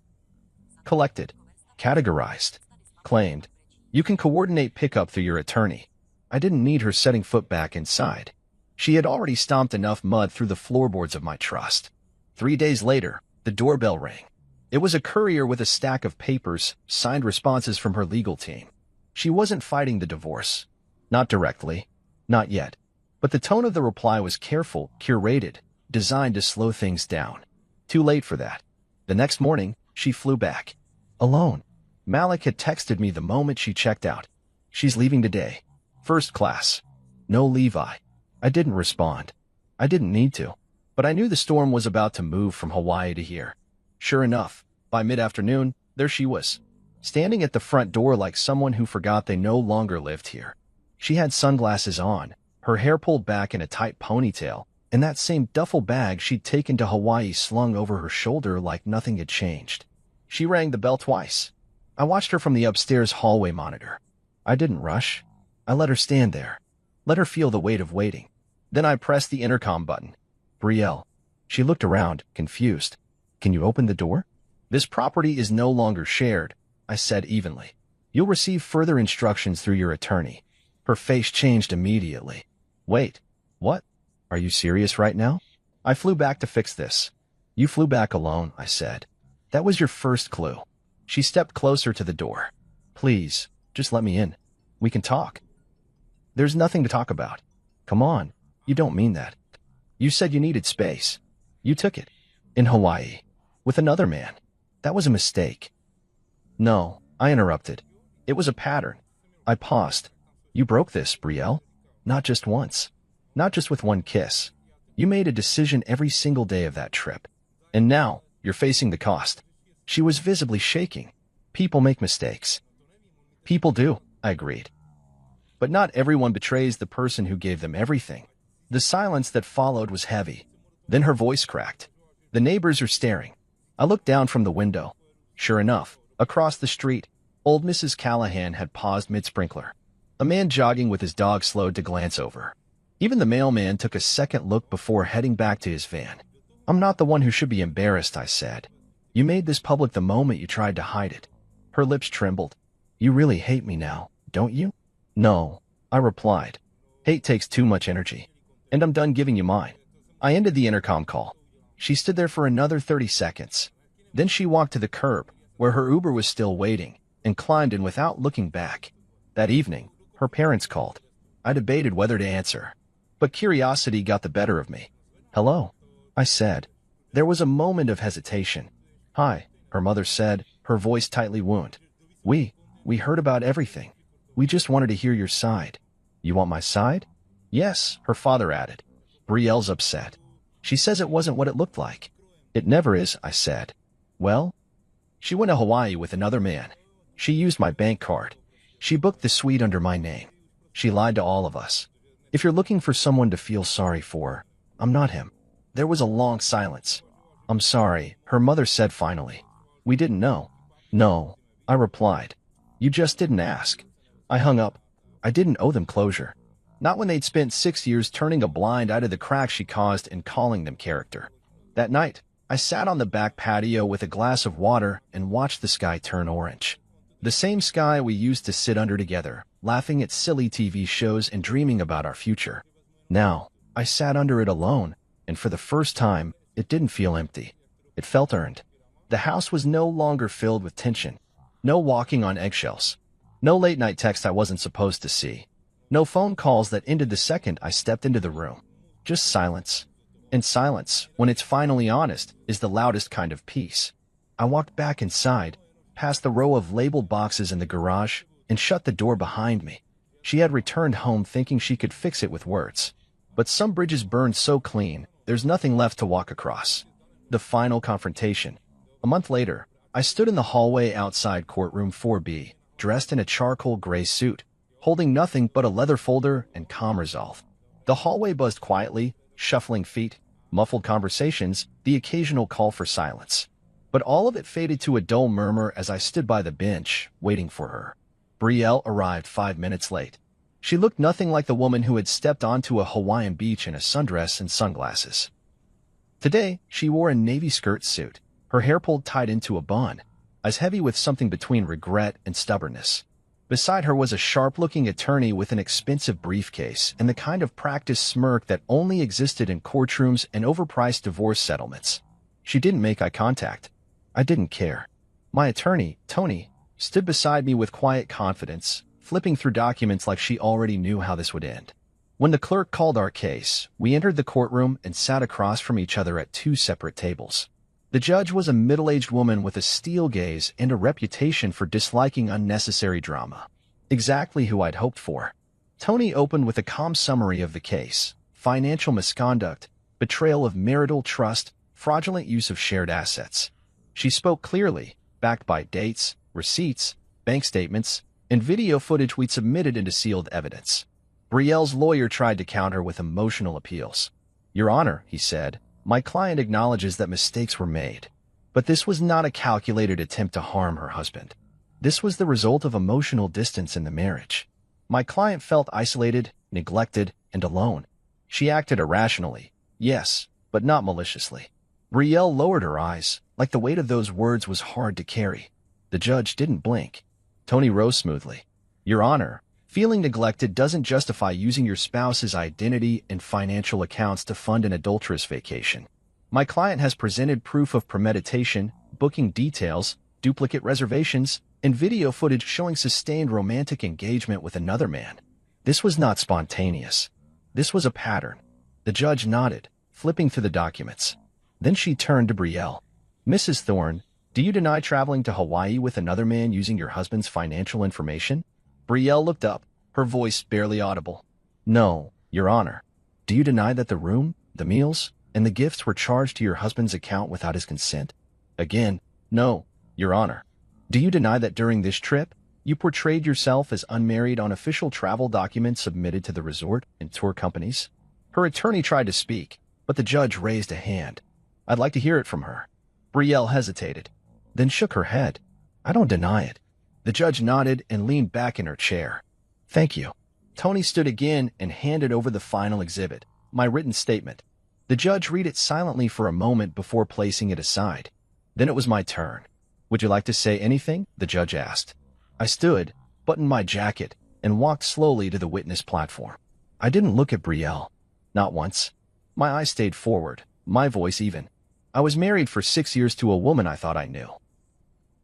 Collected. Categorized. Claimed. You can coordinate pickup through your attorney. I didn't need her setting foot back inside. She had already stomped enough mud through the floorboards of my trust. 3 days later, the doorbell rang. It was a courier with a stack of papers, signed responses from her legal team. She wasn't fighting the divorce. Not directly. Not yet. But the tone of the reply was careful, curated, designed to slow things down. Too late for that. The next morning, she flew back. Alone. Malik had texted me the moment she checked out. She's leaving today. First class. No Levi. I didn't respond. I didn't need to. But I knew the storm was about to move from Hawaii to here. Sure enough, by mid-afternoon, there she was, standing at the front door like someone who forgot they no longer lived here. She had sunglasses on, her hair pulled back in a tight ponytail, and that same duffel bag she'd taken to Hawaii slung over her shoulder like nothing had changed. She rang the bell twice. I watched her from the upstairs hallway monitor. I didn't rush. I let her stand there. Let her feel the weight of waiting. Then I pressed the intercom button. Brielle. She looked around, confused. Can you open the door? This property is no longer shared, I said evenly. You'll receive further instructions through your attorney. Her face changed immediately. Wait, what? Are you serious right now? I flew back to fix this. You flew back alone, I said. That was your first clue. She stepped closer to the door. Please, just let me in. We can talk. There's nothing to talk about. Come on, you don't mean that. You said you needed space. You took it. In Hawaii. With another man. That was a mistake. No, I interrupted. It was a pattern. I paused. You broke this, Brielle. Not just once. Not just with one kiss. You made a decision every single day of that trip. And now, you're facing the cost. She was visibly shaking. People make mistakes. People do, I agreed. But not everyone betrays the person who gave them everything. The silence that followed was heavy. Then her voice cracked. The neighbors are staring. I looked down from the window. Sure enough, across the street, old Mrs. Callahan had paused mid-sprinkler. A man jogging with his dog slowed to glance over. Even the mailman took a second look before heading back to his van. I'm not the one who should be embarrassed, I said. You made this public the moment you tried to hide it. Her lips trembled. You really hate me now, don't you? No, I replied. Hate takes too much energy. And I'm done giving you mine. I ended the intercom call. She stood there for another 30 seconds. Then she walked to the curb, where her Uber was still waiting, and climbed in without looking back. That evening, her parents called. I debated whether to answer. But curiosity got the better of me. Hello, I said. There was a moment of hesitation. Hi, her mother said, her voice tightly wound. We heard about everything. We just wanted to hear your side. You want my side? Yes, her father added. Brielle's upset. She says it wasn't what it looked like. It never is, I said. Well? She went to Hawaii with another man. She used my bank card. She booked the suite under my name. She lied to all of us. If you're looking for someone to feel sorry for, I'm not him. There was a long silence. I'm sorry, her mother said finally. We didn't know. No, I replied. You just didn't ask. I hung up. I didn't owe them closure. Not when they'd spent 6 years turning a blind eye to the cracks she caused and calling them character. That night, I sat on the back patio with a glass of water and watched the sky turn orange. The same sky we used to sit under together, laughing at silly TV shows and dreaming about our future. Now, I sat under it alone, and for the first time, it didn't feel empty. It felt earned. The house was no longer filled with tension. No walking on eggshells. No late-night text I wasn't supposed to see. No phone calls that ended the second I stepped into the room. Just silence. And silence, when it's finally honest, is the loudest kind of peace. I walked back inside, past the row of labeled boxes in the garage, and shut the door behind me. She had returned home thinking she could fix it with words. But some bridges burned so clean, there's nothing left to walk across. The final confrontation. A month later, I stood in the hallway outside courtroom 4B, dressed in a charcoal gray suit, holding nothing but a leather folder and calm resolve. The hallway buzzed quietly, shuffling feet, muffled conversations, the occasional call for silence. But all of it faded to a dull murmur as I stood by the bench, waiting for her. Brielle arrived 5 minutes late. She looked nothing like the woman who had stepped onto a Hawaiian beach in a sundress and sunglasses. Today, she wore a navy skirt suit, her hair pulled tight into a bun, as heavy with something between regret and stubbornness. Beside her was a sharp-looking attorney with an expensive briefcase and the kind of practiced smirk that only existed in courtrooms and overpriced divorce settlements. She didn't make eye contact. I didn't care. My attorney, Tony, stood beside me with quiet confidence, flipping through documents like she already knew how this would end. When the clerk called our case, we entered the courtroom and sat across from each other at 2 separate tables. The judge was a middle-aged woman with a steel gaze and a reputation for disliking unnecessary drama. Exactly who I'd hoped for. Tony opened with a calm summary of the case: financial misconduct, betrayal of marital trust, fraudulent use of shared assets. She spoke clearly, backed by dates, receipts, bank statements, and video footage we'd submitted into sealed evidence. Brielle's lawyer tried to counter with emotional appeals. Your Honor, he said, my client acknowledges that mistakes were made. But this was not a calculated attempt to harm her husband. This was the result of emotional distance in the marriage. My client felt isolated, neglected, and alone. She acted irrationally, yes, but not maliciously. Brielle lowered her eyes, like the weight of those words was hard to carry. The judge didn't blink. Tony rose smoothly. Your Honor, feeling neglected doesn't justify using your spouse's identity and financial accounts to fund an adulterous vacation. My client has presented proof of premeditation, booking details, duplicate reservations, and video footage showing sustained romantic engagement with another man. This was not spontaneous. This was a pattern. The judge nodded, flipping through the documents. Then she turned to Brielle. Mrs. Thorne, do you deny traveling to Hawaii with another man using your husband's financial information? Brielle looked up, her voice barely audible. No, Your Honor. Do you deny that the room, the meals, and the gifts were charged to your husband's account without his consent? Again, no, Your Honor. Do you deny that during this trip, you portrayed yourself as unmarried on official travel documents submitted to the resort and tour companies? Her attorney tried to speak, but the judge raised a hand. I'd like to hear it from her. Brielle hesitated, then shook her head. I don't deny it. The judge nodded and leaned back in her chair. Thank you. Tony stood again and handed over the final exhibit, my written statement. The judge read it silently for a moment before placing it aside. Then it was my turn. Would you like to say anything? The judge asked. I stood, buttoned my jacket, and walked slowly to the witness platform. I didn't look at Brielle. Not once. My eyes stayed forward, my voice even. I was married for 6 years to a woman I thought I knew.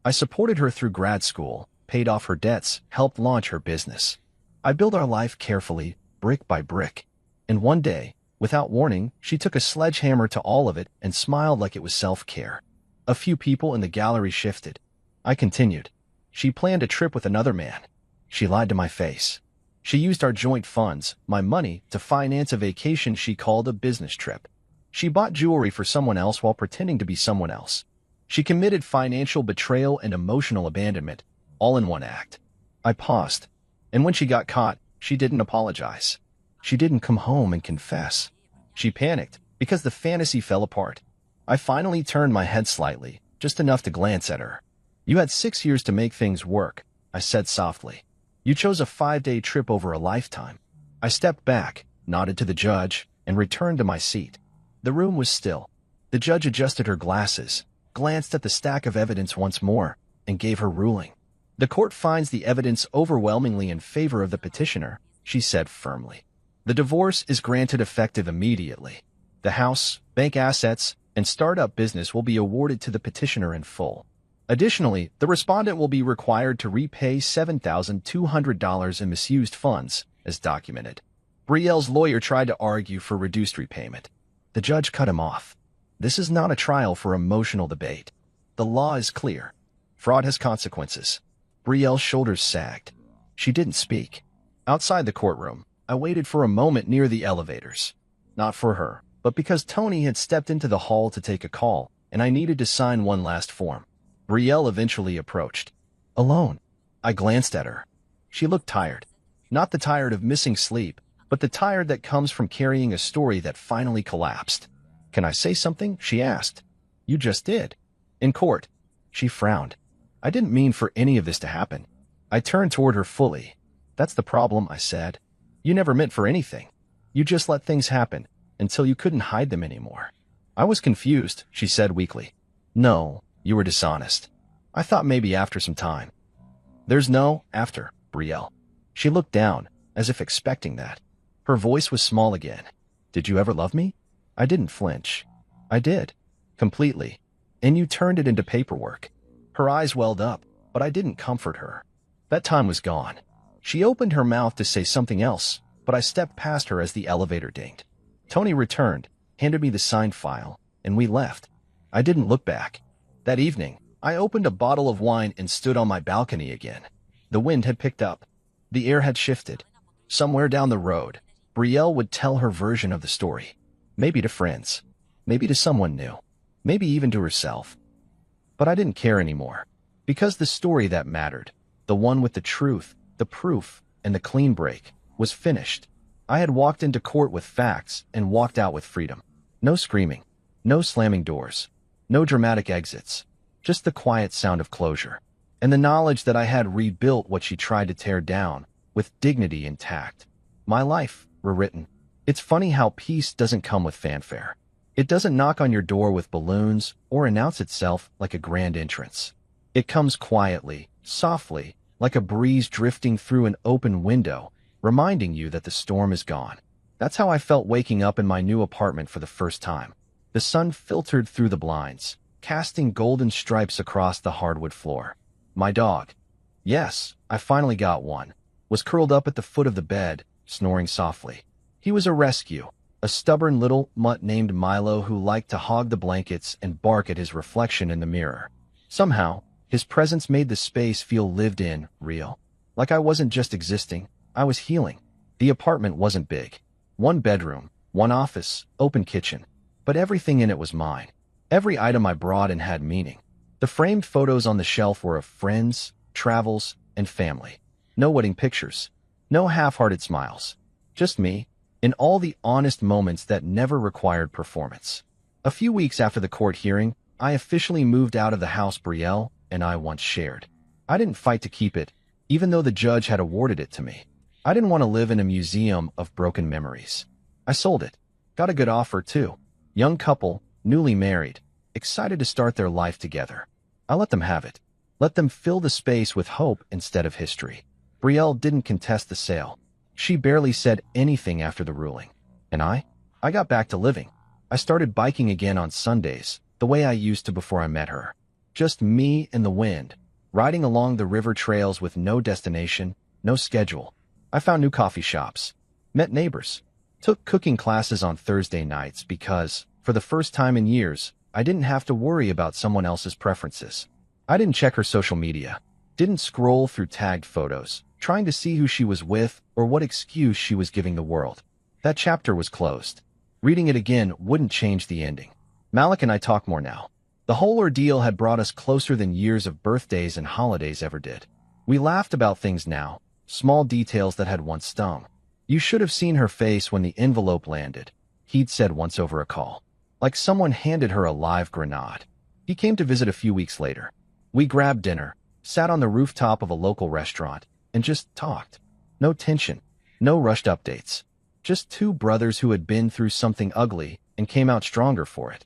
I supported her through grad school, paid off her debts, helped launch her business. I built our life carefully, brick by brick. And one day, without warning, she took a sledgehammer to all of it and smiled like it was self-care. A few people in the gallery shifted. I continued. She planned a trip with another man. She lied to my face. She used our joint funds, my money, to finance a vacation she called a business trip. She bought jewelry for someone else while pretending to be someone else. She committed financial betrayal and emotional abandonment, all in one act. I paused. And when she got caught, she didn't apologize. She didn't come home and confess. She panicked because the fantasy fell apart. I finally turned my head slightly, just enough to glance at her. You had 6 years to make things work, I said softly. You chose a 5-day trip over a lifetime. I stepped back, nodded to the judge, and returned to my seat. The room was still. The judge adjusted her glasses, glanced at the stack of evidence once more, and gave her ruling. The court finds the evidence overwhelmingly in favor of the petitioner, she said firmly. The divorce is granted effective immediately. The house, bank assets, and startup business will be awarded to the petitioner in full. Additionally, the respondent will be required to repay $7,200 in misused funds, as documented. Brielle's lawyer tried to argue for reduced repayment. The judge cut him off. This is not a trial for emotional debate. The law is clear. Fraud has consequences. Brielle's shoulders sagged. She didn't speak. Outside the courtroom, I waited for a moment near the elevators. Not for her, but because Tony had stepped into the hall to take a call, and I needed to sign one last form. Brielle eventually approached. Alone. I glanced at her. She looked tired. Not the tired of missing sleep, but the tired that comes from carrying a story that finally collapsed. Can I say something? She asked. You just did. In court. She frowned. I didn't mean for any of this to happen. I turned toward her fully. That's the problem, I said. You never meant for anything. You just let things happen, until you couldn't hide them anymore. I was confused, she said weakly. No, you were dishonest. I thought maybe after some time. There's no after, Brielle. She looked down, as if expecting that. Her voice was small again. Did you ever love me? I didn't flinch. I did. Completely. And you turned it into paperwork. Her eyes welled up, but I didn't comfort her. That time was gone. She opened her mouth to say something else, but I stepped past her as the elevator dinged. Tony returned, handed me the signed file, and we left. I didn't look back. That evening, I opened a bottle of wine and stood on my balcony again. The wind had picked up. The air had shifted. Somewhere down the road, Brielle would tell her version of the story. Maybe to friends. Maybe to someone new. Maybe even to herself. But I didn't care anymore. Because the story that mattered, the one with the truth, the proof, and the clean break, was finished. I had walked into court with facts and walked out with freedom. No screaming. No slamming doors. No dramatic exits. Just the quiet sound of closure. And the knowledge that I had rebuilt what she tried to tear down, with dignity intact. My life, rewritten. It's funny how peace doesn't come with fanfare. It doesn't knock on your door with balloons or announce itself like a grand entrance. It comes quietly, softly, like a breeze drifting through an open window, reminding you that the storm is gone. That's how I felt waking up in my new apartment for the first time. The sun filtered through the blinds, casting golden stripes across the hardwood floor. My dog, yes, I finally got one, was curled up at the foot of the bed, snoring softly. He was a rescue, a stubborn little mutt named Milo who liked to hog the blankets and bark at his reflection in the mirror. Somehow, his presence made the space feel lived in, real. Like I wasn't just existing, I was healing. The apartment wasn't big. One bedroom, one office, open kitchen. But everything in it was mine. Every item I brought in had meaning. The framed photos on the shelf were of friends, travels, and family. No wedding pictures. No half-hearted smiles. Just me, in all the honest moments that never required performance. A few weeks after the court hearing, I officially moved out of the house Brielle and I once shared. I didn't fight to keep it, even though the judge had awarded it to me. I didn't want to live in a museum of broken memories. I sold it. Got a good offer, too. Young couple, newly married, excited to start their life together. I let them have it. Let them fill the space with hope instead of history. Brielle didn't contest the sale. She barely said anything after the ruling. And I got back to living. I started biking again on Sundays, the way I used to before I met her. Just me and the wind, riding along the river trails with no destination, no schedule. I found new coffee shops, met neighbors, took cooking classes on Thursday nights because, for the first time in years, I didn't have to worry about someone else's preferences. I didn't check her social media, didn't scroll through tagged photos, trying to see who she was with or what excuse she was giving the world. That chapter was closed. Reading it again wouldn't change the ending. Malik and I talk more now. The whole ordeal had brought us closer than years of birthdays and holidays ever did. We laughed about things now, small details that had once stung. You should have seen her face when the envelope landed, he'd said once over a call. Like someone handed her a live grenade. He came to visit a few weeks later. We grabbed dinner, sat on the rooftop of a local restaurant, and just talked. No tension, no rushed updates. Just two brothers who had been through something ugly and came out stronger for it.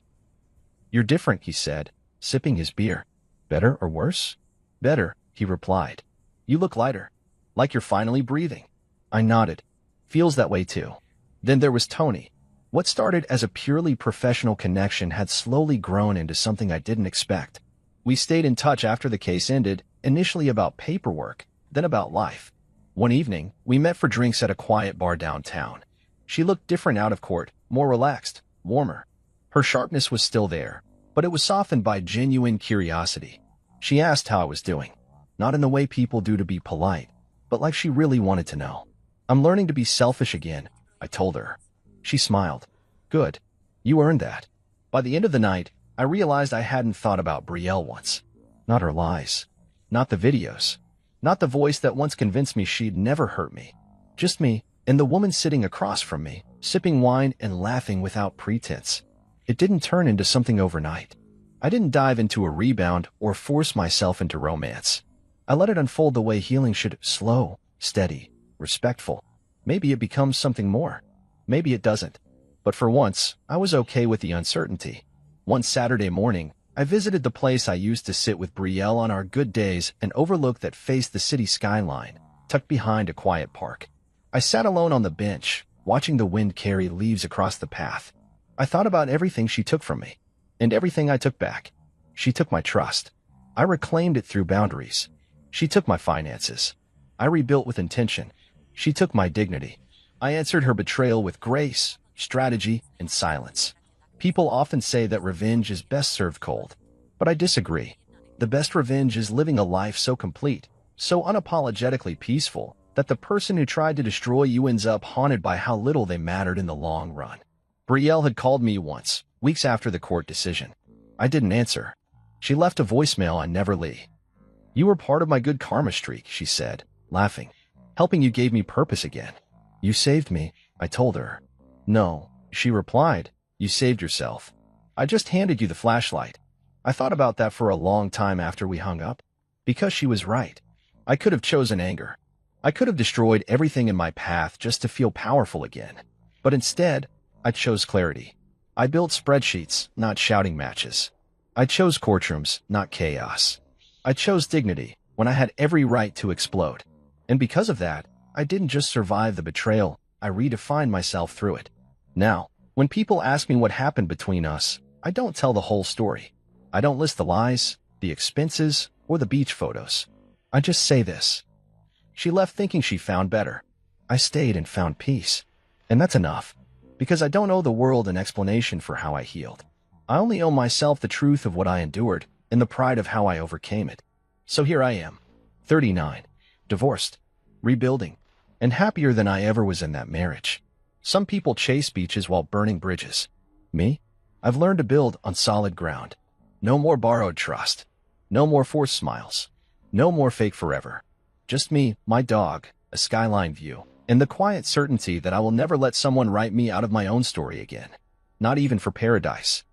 "You're different," he said, sipping his beer. "Better or worse?" "Better," he replied. "You look lighter, like you're finally breathing." I nodded. "Feels that way too." Then there was Tony. What started as a purely professional connection had slowly grown into something I didn't expect. We stayed in touch after the case ended, initially about paperwork, then about life. One evening, we met for drinks at a quiet bar downtown. She looked different out of court, more relaxed, warmer. Her sharpness was still there, but it was softened by genuine curiosity. She asked how I was doing, not in the way people do to be polite, but like she really wanted to know. "I'm learning to be selfish again," I told her. She smiled. "Good. You earned that." By the end of the night, I realized I hadn't thought about Brielle once. Not her lies. Not the videos. Not the voice that once convinced me she'd never hurt me. Just me and the woman sitting across from me, sipping wine and laughing without pretense. It didn't turn into something overnight. I didn't dive into a rebound or force myself into romance. I let it unfold the way healing should: slow, steady, respectful. Maybe it becomes something more. Maybe it doesn't. But for once, I was okay with the uncertainty. One Saturday morning, I visited the place I used to sit with Brielle on our good days and overlooked that faced the city skyline, tucked behind a quiet park. I sat alone on the bench, watching the wind carry leaves across the path. I thought about everything she took from me, and everything I took back. She took my trust. I reclaimed it through boundaries. She took my finances. I rebuilt with intention. She took my dignity. I answered her betrayal with grace, strategy, and silence. People often say that revenge is best served cold, but I disagree. The best revenge is living a life so complete, so unapologetically peaceful, that the person who tried to destroy you ends up haunted by how little they mattered in the long run. Brielle had called me once, weeks after the court decision. I didn't answer. She left a voicemail on Neverly. "You were part of my good karma streak," she said, laughing. "Helping you gave me purpose again." "You saved me," I told her. "No," she replied. "You saved yourself. I just handed you the flashlight." I thought about that for a long time after we hung up. Because she was right. I could have chosen anger. I could have destroyed everything in my path just to feel powerful again. But instead, I chose clarity. I built spreadsheets, not shouting matches. I chose courtrooms, not chaos. I chose dignity when I had every right to explode. And because of that, I didn't just survive the betrayal, I redefined myself through it. Now, when people ask me what happened between us, I don't tell the whole story. I don't list the lies, the expenses, or the beach photos. I just say this. She left thinking she found better. I stayed and found peace. And that's enough, because I don't owe the world an explanation for how I healed. I only owe myself the truth of what I endured and the pride of how I overcame it. So here I am, 39, divorced, rebuilding, and happier than I ever was in that marriage. Some people chase beaches while burning bridges. Me? I've learned to build on solid ground. No more borrowed trust. No more forced smiles. No more fake forever. Just me, my dog, a skyline view, and the quiet certainty that I will never let someone write me out of my own story again. Not even for paradise.